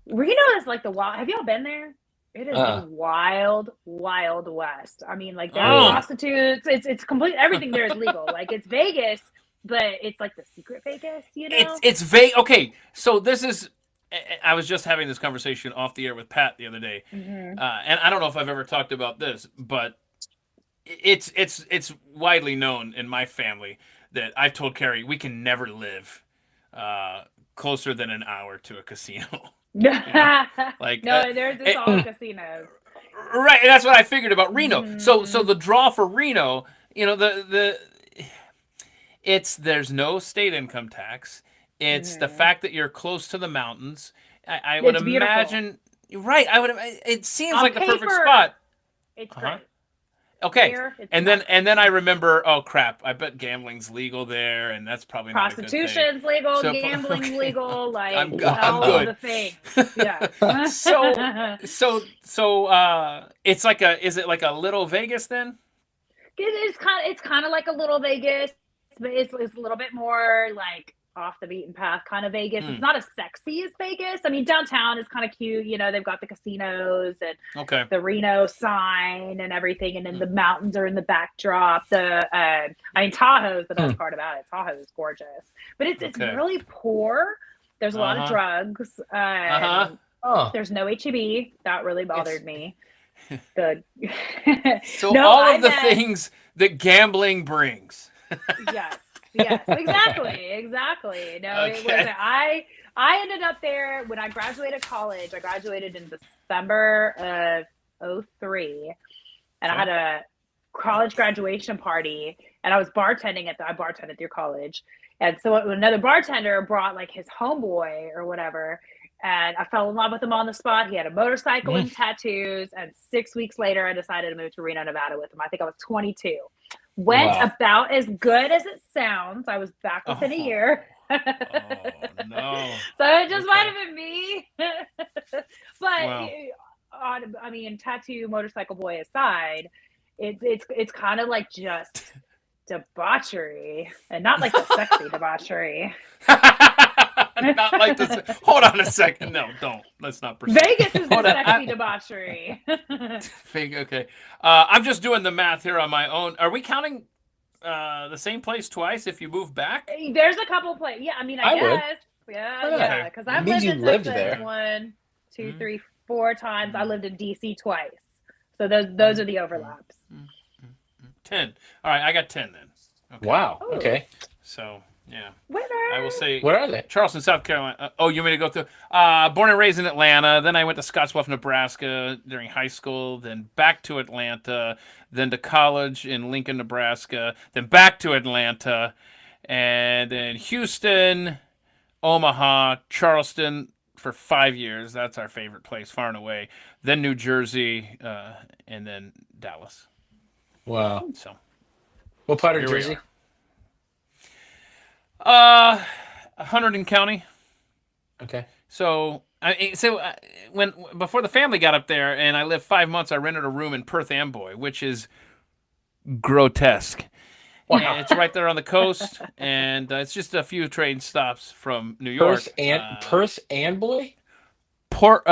Reno is like the wild. Have y'all been there? It is the wild, wild west. I mean, like there are prostitutes. It's complete. Everything there is legal. Like it's Vegas, but it's like the secret Vegas. It's vague. Okay, so this is. I was just having this conversation off the air with Pat the other day, and I don't know if I've ever talked about this, but it's widely known in my family that I've told Carrie we can never live closer than an hour to a casino. Like there's all casinos. Right, and that's what I figured about Reno. So the draw for Reno, there's no state income tax. It's the fact that you're close to the mountains. I would imagine. Right, it seems like the perfect spot. It's great. Okay, and then I remember, oh crap! I bet gambling's legal there, and that's probably not a good thing. Prostitution's legal, gambling's legal, like I'm all good. of the things. Yeah. So it's like is it like a little Vegas then? It's kind of like a little Vegas, but it's a little bit more like off the beaten path kind of Vegas. It's not as sexy as Vegas. I mean, downtown is kind of cute. They've got the casinos and the Reno sign and everything. And then the mountains are in the backdrop. Tahoe's the best part about it. Tahoe is gorgeous, but it's really poor. There's a lot of drugs. There's no HEB. That really bothered me. So all of the things that gambling brings. Yes, exactly. No, it wasn't. I ended up there when I graduated college. I graduated in December of 2003, and I had a college graduation party, and I was bartending I bartended through college. And so another bartender brought like his homeboy or whatever, and I fell in love with him on the spot. He had a motorcycle and tattoos, and 6 weeks later, I decided to move to Reno, Nevada with him. I think I was 22. Went about as good as it sounds. I was back within a year. Oh, no. So it just might have been me. But I mean, tattoo motorcycle boy aside, it's kind of like just debauchery, and not like the sexy debauchery. Not like this. Hold on a second. No, don't. Let's not proceed. Vegas is the sexy debauchery. Okay. I'm just doing the math here on my own. Are we counting the same place twice if you move back? There's a couple places. Yeah, I mean, I guess. Would. Yeah. Because I've lived in Texas there 1, 2, 3, 4 times. I lived in DC twice. So those are the overlaps. 10. All right, I got 10 then. Okay. Wow. Ooh. Okay. So, yeah. Winner. I will say Where are they? Charleston, South Carolina. Oh, you want me to go through? Born and raised in Atlanta. Then I went to Scottsbluff, Nebraska during high school. Then back to Atlanta. Then to college in Lincoln, Nebraska. Then back to Atlanta. And then Houston, Omaha, Charleston for 5 years. That's our favorite place, far and away. Then New Jersey, and then Dallas. Wow. So, What part of here we Jersey? Hunterdon County. Okay. So when before the family got up there, and I lived 5 months, I rented a room in Perth Amboy, which is grotesque. Wow. And it's right there on the coast, and it's just a few train stops from New York. Perth and boy? Perth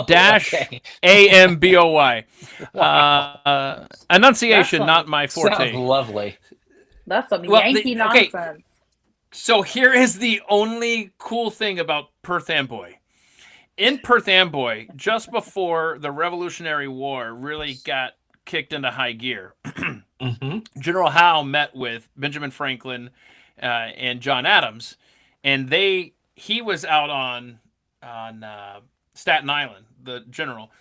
dash okay. Amboy. Wow. Enunciation, not my Sounds forte. lovely. That's some Well, Yankee okay. nonsense. So here is the only cool thing about Perth Amboy. In Perth Amboy, just before the Revolutionary War really got kicked into high gear, General Howe met with Benjamin Franklin and John Adams, and he was out on Staten Island, the general,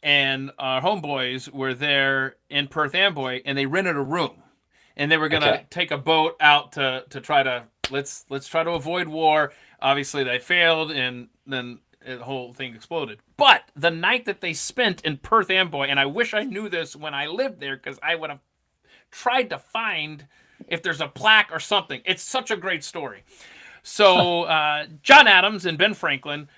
and our homeboys were there in Perth Amboy, and they rented a room, and they were gonna take a boat out to try to let's try to avoid war. Obviously, they failed, and then the whole thing exploded. But the night that they spent in Perth Amboy, and I wish I knew this when I lived there, because I would have tried to find if there's a plaque or something. It's such a great story. So John Adams and Ben Franklin,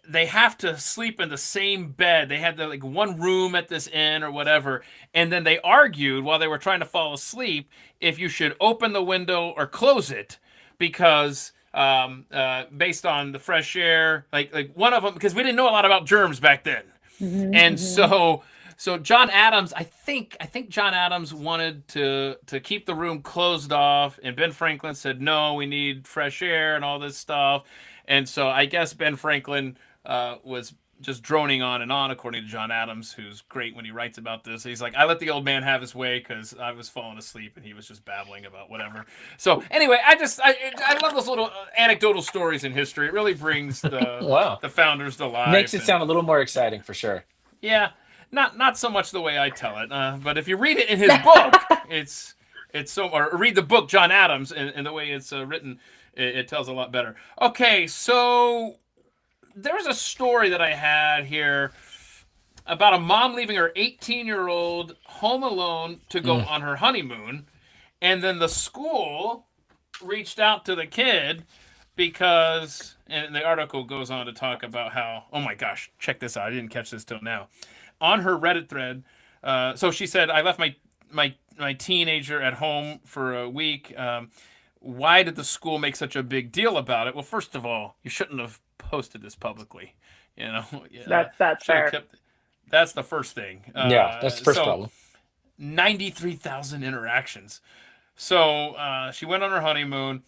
they have to sleep in the same bed. They had like one room at this inn or whatever, and then they argued while they were trying to fall asleep if you should open the window or close it, because based on the fresh air, like one of them, because we didn't know a lot about germs back then, and so John Adams, I think John Adams wanted to keep the room closed off, and Ben Franklin said no, we need fresh air and all this stuff, and so I guess Ben Franklin was just droning on and on, according to John Adams, who's great when he writes about this. He's like, I let the old man have his way because I was falling asleep and he was just babbling about whatever. So anyway, I love those little anecdotal stories in history. It really brings the the founders to life. Makes it sound a little more exciting for sure. Yeah, not so much the way I tell it, but if you read it in his book, it's so, or read the book John Adams and the way it's written, it tells a lot better. Okay, so there's a story that I had here about a mom leaving her 18-year-old home alone to go on her honeymoon, and then the school reached out to the kid because, and the article goes on to talk about how, oh my gosh, check this out, I didn't catch this till now. On her Reddit thread, so she said, I left my teenager at home for a week. Why did the school make such a big deal about it? Well, first of all, you shouldn't have posted this publicly. You know, That's fair. That's the first thing. That's the first problem. 93,000 interactions. So she went on her honeymoon,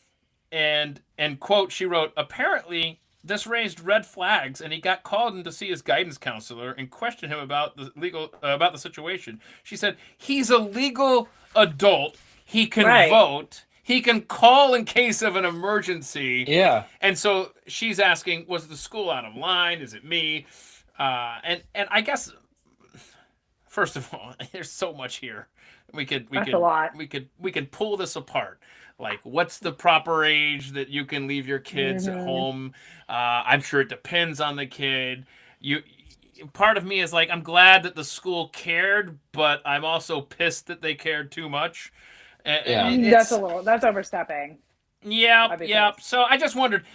and quote, she wrote, apparently this raised red flags, and he got called in to see his guidance counselor and questioned him about the situation. She said, he's a legal adult. He can vote. He can call in case of an emergency. Yeah. And so she's asking, was the school out of line? Is it me? And I guess, first of all, there's so much here. That's a lot. We could pull this apart. Like, what's the proper age that you can leave your kids at home? I'm sure it depends on the kid. Part of me is like, I'm glad that the school cared, but I'm also pissed that they cared too much. That's overstepping. Yeah. So I just wondered,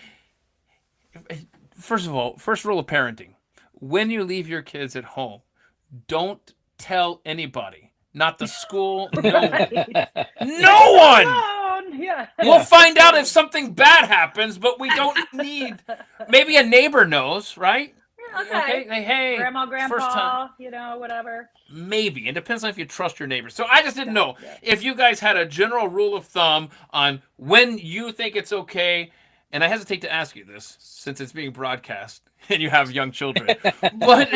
first of all, first rule of parenting, when you leave your kids at home, don't tell anybody, not the school, no one. Yeah. We'll find out if something bad happens, but we don't need, maybe a neighbor knows, right? Okay. Hey, grandma, grandpa, first time. Whatever. Maybe. It depends on if you trust your neighbors. So I just didn't know if you guys had a general rule of thumb on when you think it's okay. And I hesitate to ask you this since it's being broadcast and you have young children. But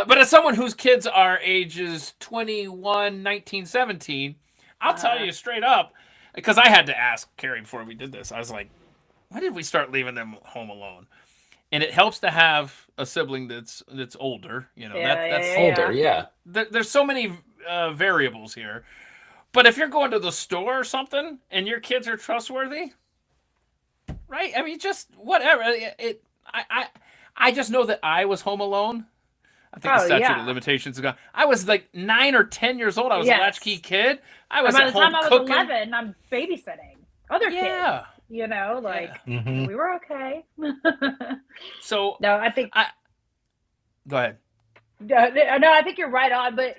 But as someone whose kids are ages 21, 19, 17, I'll tell you straight up, because I had to ask Carrie before we did this. I was like, why did we start leaving them home alone? And it helps to have a sibling that's older. That's Older, yeah. There's so many variables here. But if you're going to the store or something and your kids are trustworthy, right? I mean, just whatever. I just know that I was home alone. I think the statute of limitations is gone. I was like 9 or 10 years old. I was a latchkey kid. I was at home cooking. By the time I was 11, I'm babysitting other kids. We were okay. So no, I think. Go ahead. No, I think you're right on. But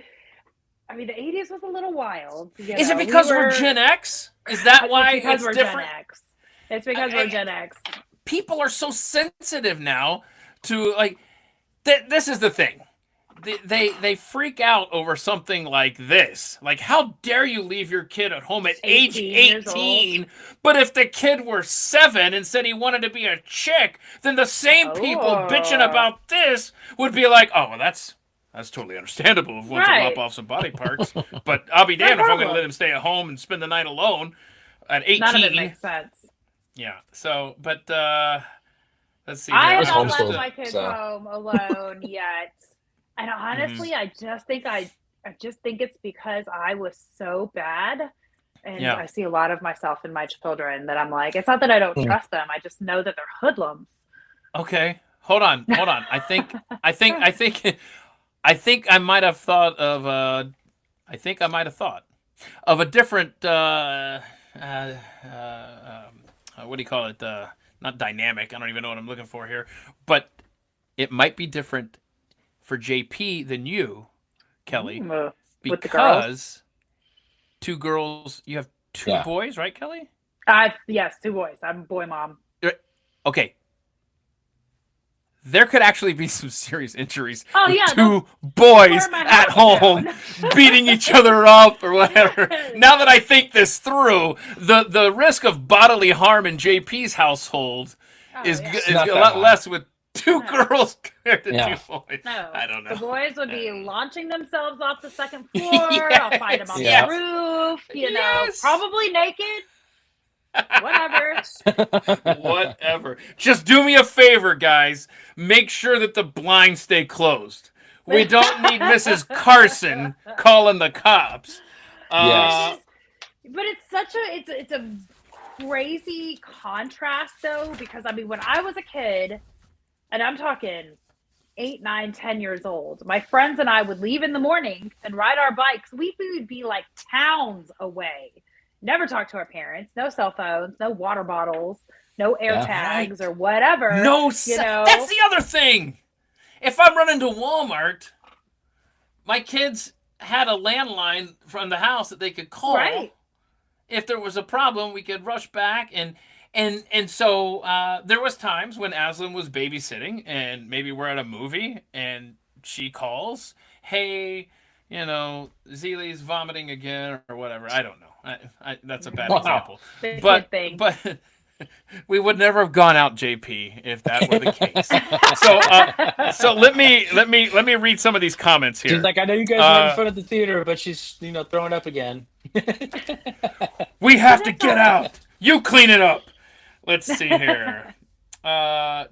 I mean, the 80s was a little wild. Is it because we're Gen X? Is that why it's we're different? Gen X. It's because we're Gen X. People are so sensitive now to like. This is the thing. They freak out over something like this. Like, how dare you leave your kid at home at age 18? But if the kid were 7 and said he wanted to be a chick, then the same people bitching about this would be like, oh, well, that's totally understandable if one wants to lop off some body parts. But I'll be damned if I'm going to let him stay at home and spend the night alone at 18. None of it makes sense. Yeah. So, but let's see. I have not left my kids home alone yet. And honestly, I just think it's because I was so bad, and I see a lot of myself in my children that I'm like, it's not that I don't trust them. I just know that they're hoodlums. Okay, hold on. I think I might have thought of a different what do you call it? Not dynamic. I don't even know what I'm looking for here, but it might be different for JP than you, Kelly, because 2 girls. You have 2 boys, right, Kelly? Yes, 2 boys. I'm a boy mom. Okay. There could actually be some serious injuries with 2 boys at home beating each other up or whatever. Now that I think this through, the risk of bodily harm in JP's household is a lot less with 2 girls compared to 2 boys. No, I don't know. The boys would be launching themselves off the 2nd floor. I'll find them on the roof. Probably naked. Whatever. Just do me a favor, guys. Make sure that the blinds stay closed. We don't need Mrs. Carson calling the cops. Yes. But it's a crazy contrast though, because I mean, when I was a kid, and I'm talking 8, 9, 10 years old, my friends and I would leave in the morning and ride our bikes. We would be like towns away. Never talk to our parents. No cell phones. No water bottles. No air tags or whatever. That's the other thing. If I'm running to Walmart, my kids had a landline from the house that they could call. Right. If there was a problem, we could rush back. And so there was times when Aslan was babysitting, and maybe we're at a movie, and she calls, hey, Zeeley's vomiting again or whatever. I don't know. That's a bad example. But we would never have gone out, JP, if that were the case. So let me read some of these comments here. She's like, I know you guys are having fun at the theater, but she's throwing up again. We have to get out. You clean it up. Let's see here. Some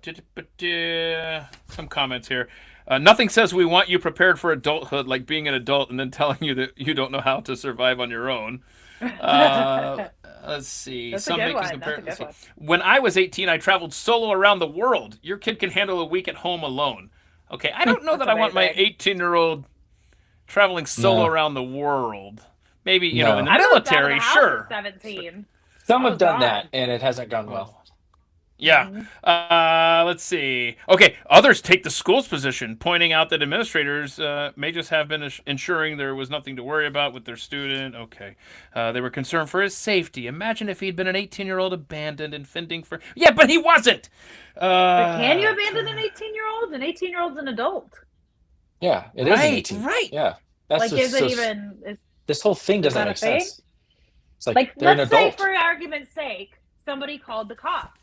comments here. Nothing says we want you prepared for adulthood like being an adult and then telling you that you don't know how to survive on your own. Let's see. That's Some a good making one. comparisons. When I was 18, I traveled solo around the world. Your kid can handle a week at home alone. Okay, I don't know that I want my 18-year-old traveling solo around the world. Maybe, in the military, sure. 17. Some have done that, and it hasn't gone well. Yeah. Let's see. Okay. Others take the school's position, pointing out that administrators may just have been ensuring there was nothing to worry about with their student. Okay. They were concerned for his safety. Imagine if he'd been an 18-year-old abandoned and fending for... Yeah, but he wasn't. But can you abandon an 18-year-old? An 18-year-old's an adult. Yeah, it is an 18. Right. Yeah. That's is it even... This whole thing doesn't make sense. It's like they're an let's adult. say, for argument's sake, somebody called the cops.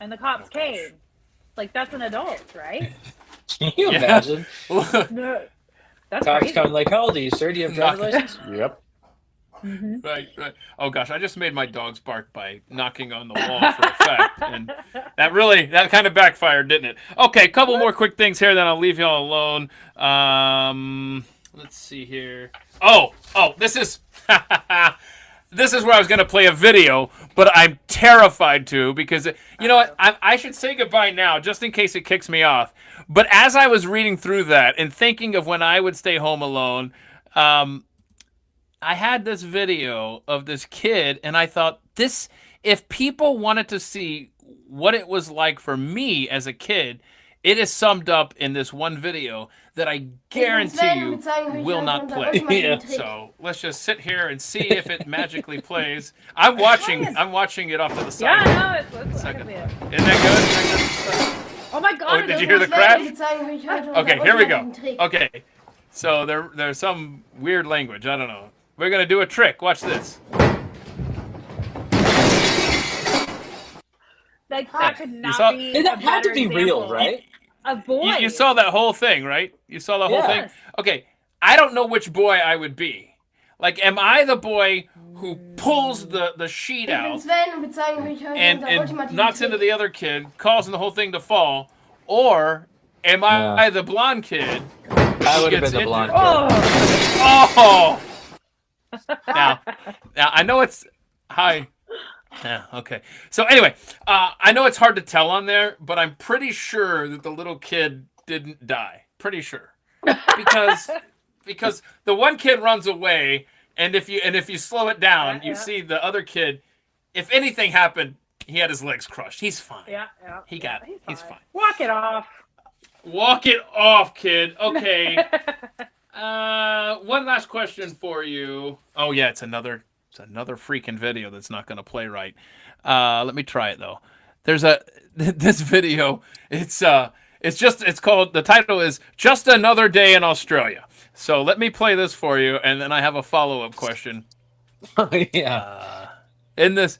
And the cops came. Like, that's an adult, right? Can you Yeah. imagine? No, that's Cops crazy. come like, how old are you, sir? Do you have driver's Knocking. license? Yep. Right. Oh gosh, I just made my dogs bark by knocking on the wall for effect, and that kind of backfired, didn't it? Okay, a couple more quick things here, then I'll leave y'all alone. Let's see here. Oh, this is this is where I was going to play a video, but I'm terrified to because you know what? I should say goodbye now, just in case it kicks me off. But as I was reading through that and thinking of when I would stay home alone. I had this video of this kid, and I thought, if people wanted to see what it was like for me as a kid, it is summed up in this one video that I guarantee you will not play. Yeah. So let's just sit here and see if it magically plays. I'm watching it off to the side. Yeah, no, it's Second. it. Isn't that good? Oh my god! Oh, did you hear the crash? Okay, here we go. Okay, so there's some weird language. I don't know. We're going to do a trick. Watch this. That could not saw- be. And that a had to better be real, example. right? A boy. You saw that whole thing, right? You saw the whole thing? Yes. Okay, I don't know which boy I would be. Like, am I the boy who pulls the sheet out and knocks into the other kid, causing the whole thing to fall? Or am I the blonde kid? I would have gets been the blonde injured? kid. Oh! Now I know it's... Hi. Yeah, okay. So anyway, I know it's hard to tell on there, but I'm pretty sure that the little kid didn't die. Pretty sure. Because the one kid runs away, and if you slow it down, you see the other kid, if anything happened, he had his legs crushed. He's fine. Yeah. He got it. He's fine. Walk it off. Walk it off, kid. Okay. One last question for you. Oh yeah, it's another freaking video that's not going to play right. Let me try it though. There's this video. It's called, the title is Just Another Day in Australia. So let me play this for you, and then I have a follow-up question. Oh, yeah. Isn't this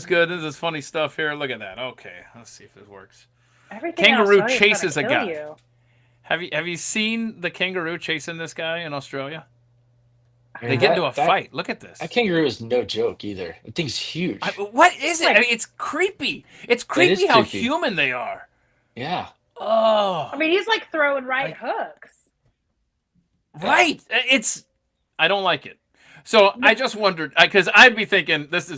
good? Isn't this funny stuff here? Look at that. Okay, let's see if this works. Everything Kangaroo else chases a gonna kill guy. you. Have you seen the kangaroo chasing this guy in Australia? Man, They get into a that- fight. Look at this. That kangaroo is no joke either. The thing's huge. What is it? I mean, it's creepy. It's creepy is how creepy. human they are. Yeah. Oh, I mean, he's like throwing hooks. right. I don't like it. So I just wondered, because I'd be thinking this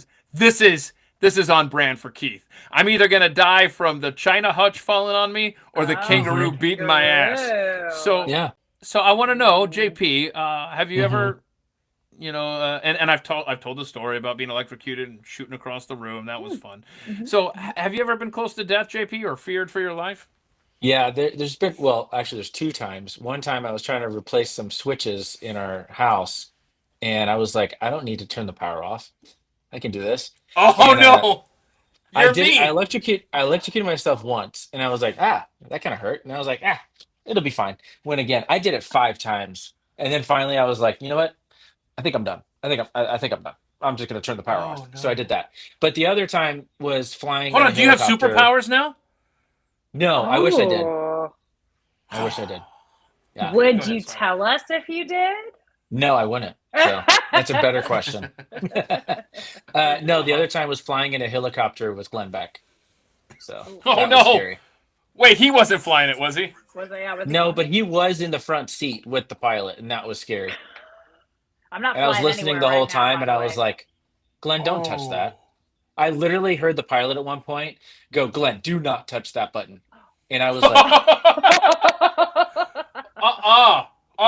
is on brand for Keith. I'm either gonna die from the China hutch falling on me or the kangaroo beating my ass. So Yeah. So I want to know, JP, have you ever, and I've told the story about being electrocuted and shooting across the room. That was fun. So have you ever been close to death, JP, or feared for your life? Yeah, there's been, well, actually, there's two times. One time I was trying to replace some switches in our house, and I was like, I don't need to turn the power off. I can do this. Oh, And, no. You're I did. me. I electrocuted myself once, and I was like, that kind of hurt. And I was like, it'll be fine. When again, I did it 5 times, and then finally I was like, you know what? I think I'm done. I think I'm done. I'm just gonna turn the power off. No. So I did that. But the other time was flying. Hold in on. a Do you have helicopter. superpowers now? No, I wish I did. Oh. I wish I did. Yeah. Would Go ahead, you sorry. tell us if you did? No, I wouldn't. So that's a better question. No, the other time was flying in a helicopter with Glenn Beck. So Oh, that no. was scary. Wait, he wasn't flying it, was he? No, but he was in the front seat with the pilot, and that was scary. I'm not. And I was flying listening anywhere the whole right now, time, by and the I was way. like, Glenn, don't touch Oh. that. I literally heard the pilot at one point go, Glenn, do not touch that button. And I was like,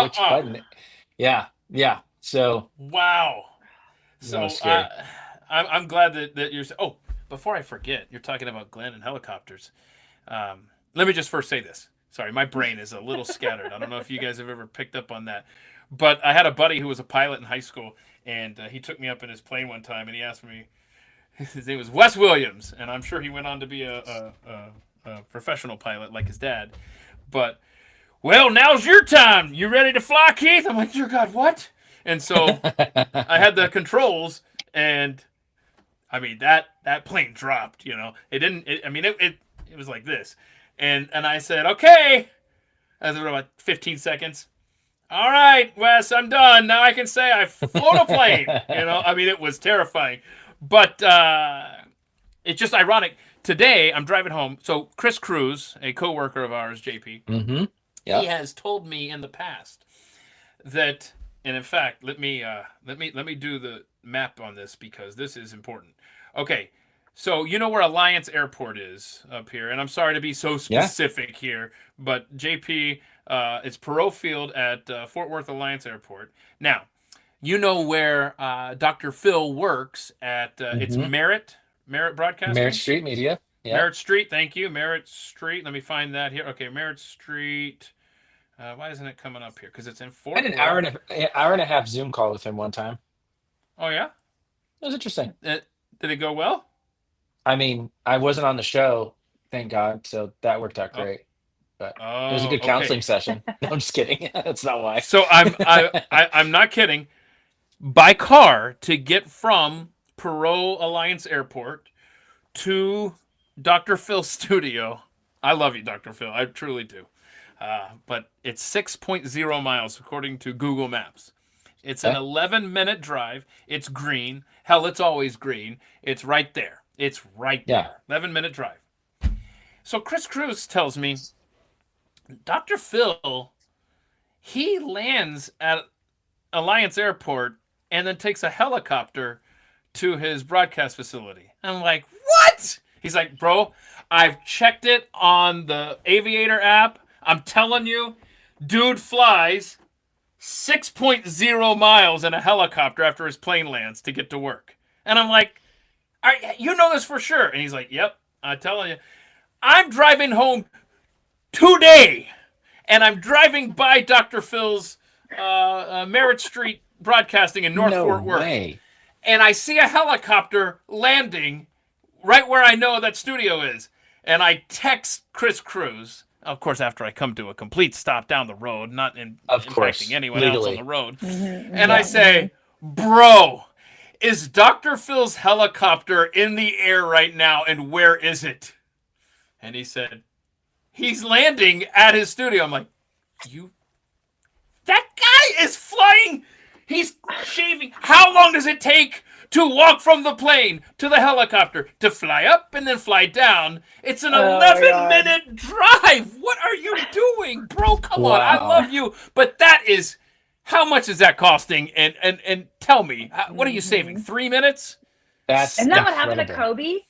which button? Yeah. So Wow. So was scary. I'm glad that you're. Oh, before I forget, you're talking about Glenn and helicopters. Let me just first say this. Sorry, my brain is a little scattered. I don't know if you guys have ever picked up on that. But I had a buddy who was a pilot in high school, and he took me up in his plane one time, and he asked me. His name was Wes Williams, and I'm sure he went on to be a professional pilot like his dad. But, well, now's your time. You ready to fly, Keith? I'm like, dear God, what? And so I had the controls, and I mean that plane dropped. It didn't. It was like this, and I said, okay, That's about 15 seconds. All right, Wes, I'm done. Now I can say I've flown a plane. I mean, it was terrifying. But it's just ironic. Today, I'm driving home. So Chris Cruz, a coworker of ours, JP, he has told me in the past that, and in fact, let me do the map on this because this is important. Okay, so you know where Alliance Airport is up here, and I'm sorry to be so specific here, but JP, it's Perot Field at Fort Worth Alliance Airport. Now, you know where Dr. Phil works at, it's Merritt Broadcasting? Merritt Street Media. Yeah. Merritt Street, thank you. Merritt Street. Let me find that here. Okay, Merritt Street. Why isn't it coming up here? Because it's in Fort Worth. I had an hour and a half Zoom call with him one time. Oh, yeah? It was interesting. Did it go well? I mean, I wasn't on the show, thank God, so that worked out great. But it was a good counseling session. No, I'm just kidding. That's not why. So I'm not kidding. By car to get from Perot Alliance Airport to Dr. Phil's studio. I love you, Dr. Phil. I truly do. But it's 6.0 miles according to Google Maps. It's an 11-minute drive. It's green. Hell, it's always green. It's right there. It's right there. 11-minute drive. So Chris Cruz tells me, Dr. Phil, he lands at Alliance Airport and then takes a helicopter to his broadcast facility. I'm like, what? He's like, bro, I've checked it on the Aviator app. I'm telling you, dude flies 6.0 miles in a helicopter after his plane lands to get to work. And I'm like, all right, you know this for sure. And he's like, yep, I'm telling you. I'm driving home today, and I'm driving by Dr. Phil's Merritt Street Broadcasting in North Fort Worth. Way. And I see a helicopter landing right where I know that studio is. And I text Chris Cruz, of course, after I come to a complete stop down the road, not impacting anyone else on the road. And I say, bro, is Dr. Phil's helicopter in the air right now, and where is it? And he said, he's landing at his studio. I'm like, that guy is flying. He's shaving. How long does it take to walk from the plane to the helicopter to fly up and then fly down? It's an 11-minute drive. What are you doing, bro? Come on. I love you. But that is, how much is that costing? And tell me, what are you saving? 3 minutes? Isn't that what happened to Kobe?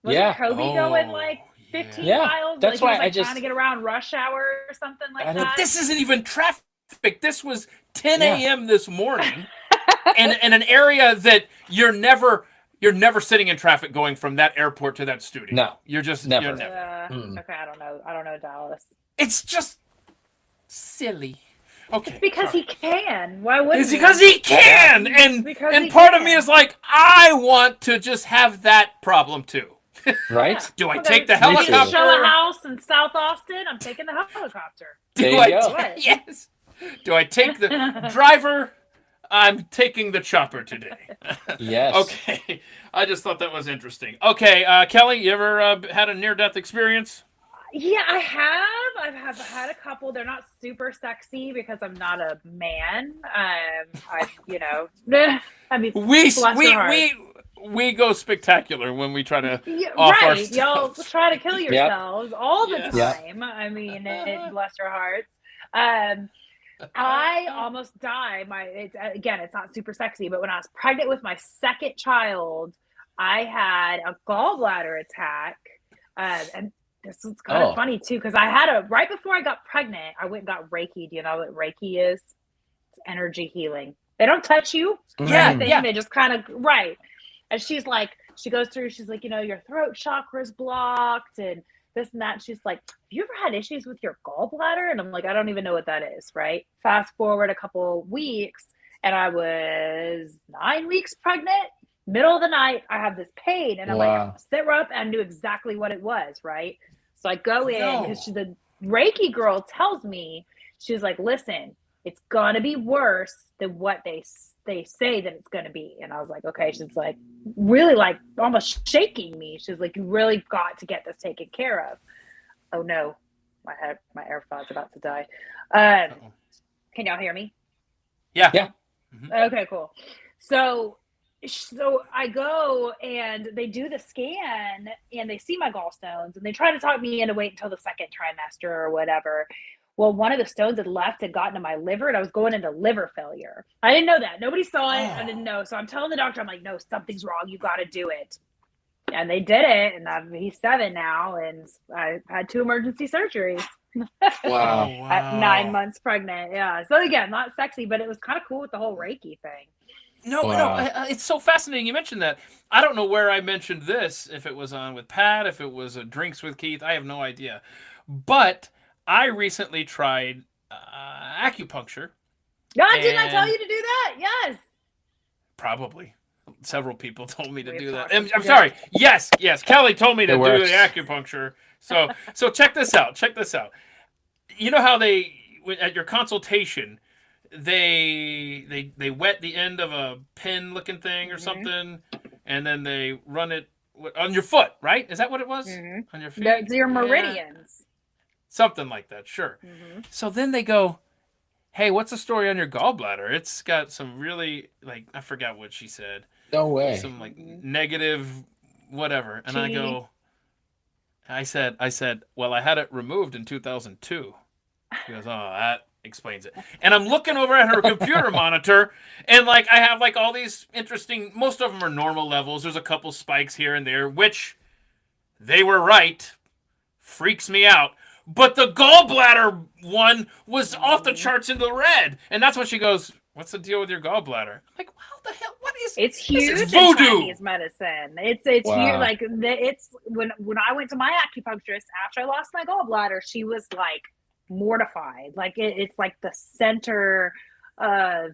Wasn't Kobe going like 15 miles? That's like why he was trying to get around rush hour or something like that. This isn't even traffic. This was 10 a.m. this morning, and in an area that you're never sitting in traffic going from that airport to that studio. No, you're just never. You're never. Okay, I don't know Dallas. It's just silly. Okay, it's because he can. Why wouldn't? It's because he can, and part of me is like, I want to just have that problem too. Right? Do I take the helicopter? Show a house in South Austin. I'm taking the helicopter. Yes. Do I take the driver? I'm taking the chopper today. Yes. Okay. I just thought that was interesting. Okay, Kelly, you ever had a near-death experience? Yeah, I have. I've had a couple. They're not super sexy because I'm not a man. I mean, we go spectacular when we try to our stuff. Y'all try to kill yourselves all the time. I mean, bless your hearts. I almost died. It's not super sexy, but when I was pregnant with my second child, I had a gallbladder attack. And this was kind of funny too, because I had right before I got pregnant, I went and got Reiki. Do you know what Reiki is? It's energy healing. They don't touch you. They just kind of, And she goes through, she's like, your throat chakra is blocked and this and that. And she's like, have you ever had issues with your gallbladder? And I'm like, I don't even know what that is, right? Fast forward a couple weeks, and I was 9 weeks pregnant. Middle of the night, I have this pain, and I'm like, sit her up, and I knew exactly what it was, right? So I go in, because the Reiki girl tells me, she's like, listen, it's gonna be worse than what they say that it's gonna be. And I was like, okay. She's like, really, like almost shaking me. She's like, you really got to get this taken care of. Oh no, my AirPod's about to die. Can y'all hear me? Yeah. Mm-hmm. Okay, cool. So I go and they do the scan and they see my gallstones and they try to talk me into wait until the second trimester or whatever. Well, one of the stones had gotten to my liver and I was going into liver failure. I didn't know that. Nobody saw it. I didn't know. So I'm telling the doctor, I'm like, no, something's wrong. You got to do it. And they did it. And he's 7 now. And I had 2 emergency surgeries. Wow. At 9 months pregnant. Yeah. So again, not sexy, but it was kind of cool with the whole Reiki thing. No, it's so fascinating you mentioned that. I don't know where I mentioned this, if it was on with Pat, if it was a Drinks with Keith, I have no idea. But I recently tried acupuncture. Didn't I tell you to do that? Yes. Probably. Several people told me to do that. I'm sorry. Yes. Kelly told me to do the acupuncture. So check this out. You know how they, at your consultation, they wet the end of a pin looking thing or something, and then they run it on your foot, right? Is that what it was? Mm-hmm. On your feet? That's your meridians. Something like that, sure. Mm-hmm. So then they go, hey, what's the story on your gallbladder? It's got some really, I forgot what she said. No way. Some negative whatever. And I said, well, I had it removed in 2002. She goes, oh, that explains it. And I'm looking over at her computer monitor, and I have all these interesting, most of them are normal levels. There's a couple spikes here and there, which they were right. Freaks me out. But the gallbladder one was off the charts in the red. And that's when she goes, what's the deal with your gallbladder? I'm like, wow, the hell? What is it's huge this? Is voodoo. In Chinese medicine. It's wow. Huge. It's when I went to my acupuncturist after I lost my gallbladder, she was mortified. It's the center of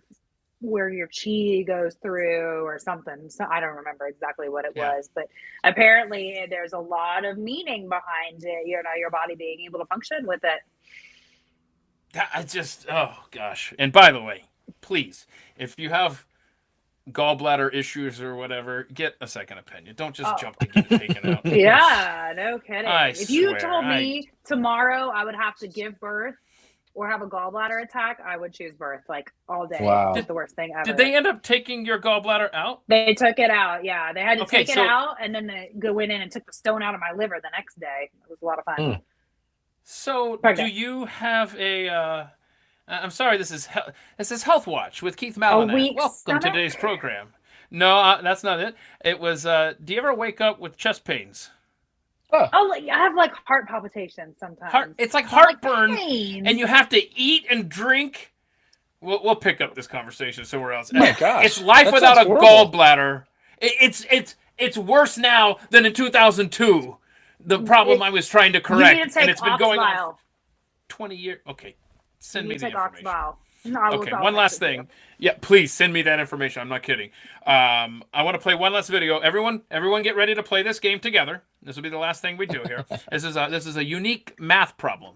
where your chi goes through or something. So I don't remember exactly what it was, but apparently there's a lot of meaning behind it, your body being able to function with it. I just, oh gosh. And by the way, please, if you have gallbladder issues or whatever, get a second opinion. Don't just jump to get taken out. Yeah, no kidding. If you told me tomorrow I would have to give birth or have a gallbladder attack, I would choose birth all day. Wow. It's the worst thing ever. Did they end up taking your gallbladder out? They took it out, yeah. They had to take it out, and then they went in and took the stone out of my liver the next day. It was a lot of fun. So do you have a... I'm sorry, this is Health Watch with Keith Malinak. Welcome to today's program. No, that's not it. It was, do you ever wake up with chest pains? Oh, I have heart palpitations sometimes. It's like heartburn, and you have to eat and drink. We'll pick up this conversation somewhere else. Oh my gosh, it's life without a gallbladder. It's worse now than in 2002. The problem I was trying to correct, and it's been going on for 20 years. Okay. Send me the information. Okay, one last thing. Yeah, please send me that information. I'm not kidding. I want to play one last video. Everyone get ready to play this game together. This will be the last thing we do here. This is a unique math problem.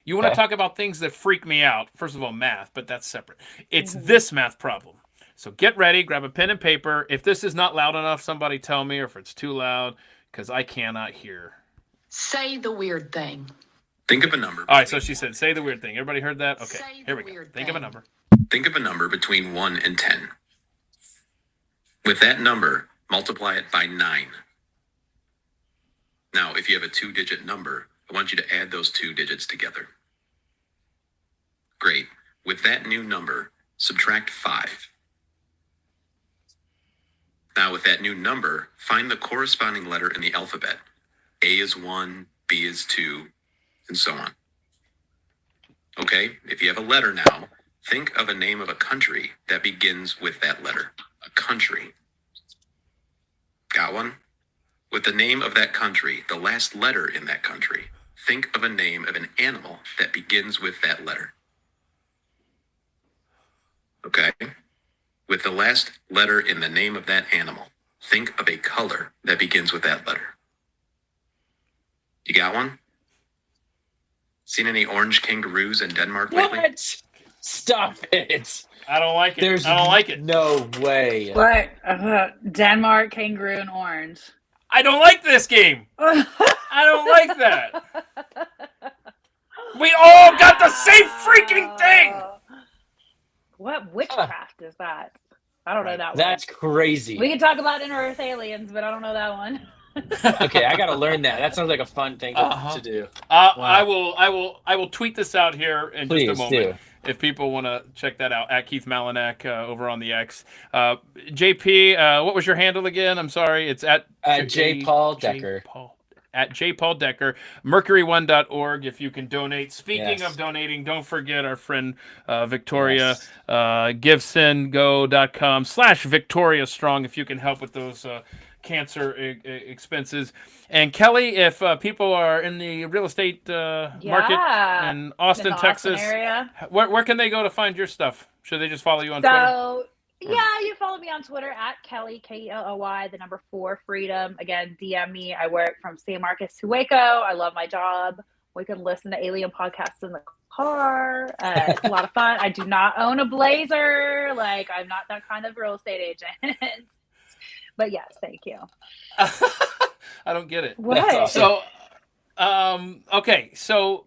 You want to talk about things that freak me out. First of all, math, but that's separate. It's this math problem. So get ready, grab a pen and paper. If this is not loud enough, somebody tell me, or if it's too loud, because I cannot hear. Say the weird thing. Think of a number. All right, so she said, say the weird thing. Everybody heard that? Okay, here we go. Think of a number. Think of a number between 1 and 10. With that number, multiply it by 9. Now, if you have a 2-digit number, I want you to add those 2 digits together. Great. With that new number, subtract 5. Now, with that new number, find the corresponding letter in the alphabet. A is 1, B is 2, and so on. Okay, if you have a letter now, think of a name of a country that begins with that letter. A country. Got one? With the name of that country, the last letter in that country, think of a name of an animal that begins with that letter. Okay? With the last letter in the name of that animal, think of a color that begins with that letter. You got one? Seen any orange kangaroos in Denmark lately? What? Stop it. I don't like it. I don't like it. No way. What? Denmark, kangaroo, and orange. I don't like this game. I don't like that. We all got the same freaking thing. What witchcraft is that? I don't know that one. That's crazy. We can talk about inner Earth aliens, but I don't know that one. Okay, I gotta learn that. That sounds like a fun thing to do. I will tweet this out here in Please just a moment. do. If people want to check that out, at Keith Malinak over on the X. JP, what was your handle again? I'm sorry. It's at J. Paul Decker. At J. Paul Decker. Mercury1.org if you can donate. Speaking Yes. of donating, don't forget our friend Victoria. GiveSendGo.com/Victoria Strong if you can help with those cancer expenses. And Kelly, if people are in the real estate market in Austin, Texas, area. Where can they go to find your stuff? Should they just follow you on Twitter? Yeah, you follow me on Twitter at Kelly, KELLY, 4 Freedom. Again, DM me. I work from San Marcos to Waco. I love my job. We can listen to alien podcasts in the car. It's a lot of fun. I do not own a Blazer. Like, I'm not that kind of real estate agent. But yes, thank you. I don't get it. What? So, okay. So,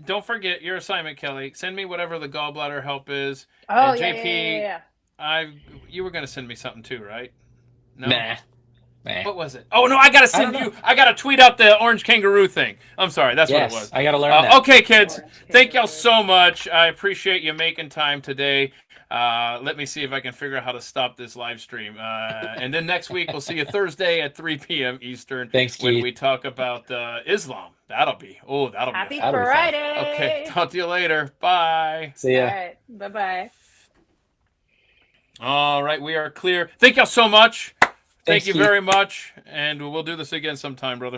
don't forget your assignment, Kelly. Send me whatever the gallbladder help is. Oh, and yeah, JP, yeah. You were going to send me something too, right? No. Nah. What was it? Oh, no, I got to send you. I got to tweet out the orange kangaroo thing. I'm sorry. That's what it was. I got to learn that. Okay, kids. Thank y'all so much. I appreciate you making time today. Let me see if I can figure out how to stop this live stream. And then next week, we'll see you Thursday at 3 p.m. Eastern. Thanks, when Keith. we talk about Islam. That'll be Happy fun. Friday. Okay, talk to you later. Bye. See ya. All right. Bye-bye. All right, we are clear. Thank y'all so much. Thank Thanks, you Keith. very much. And we'll do this again sometime, brother.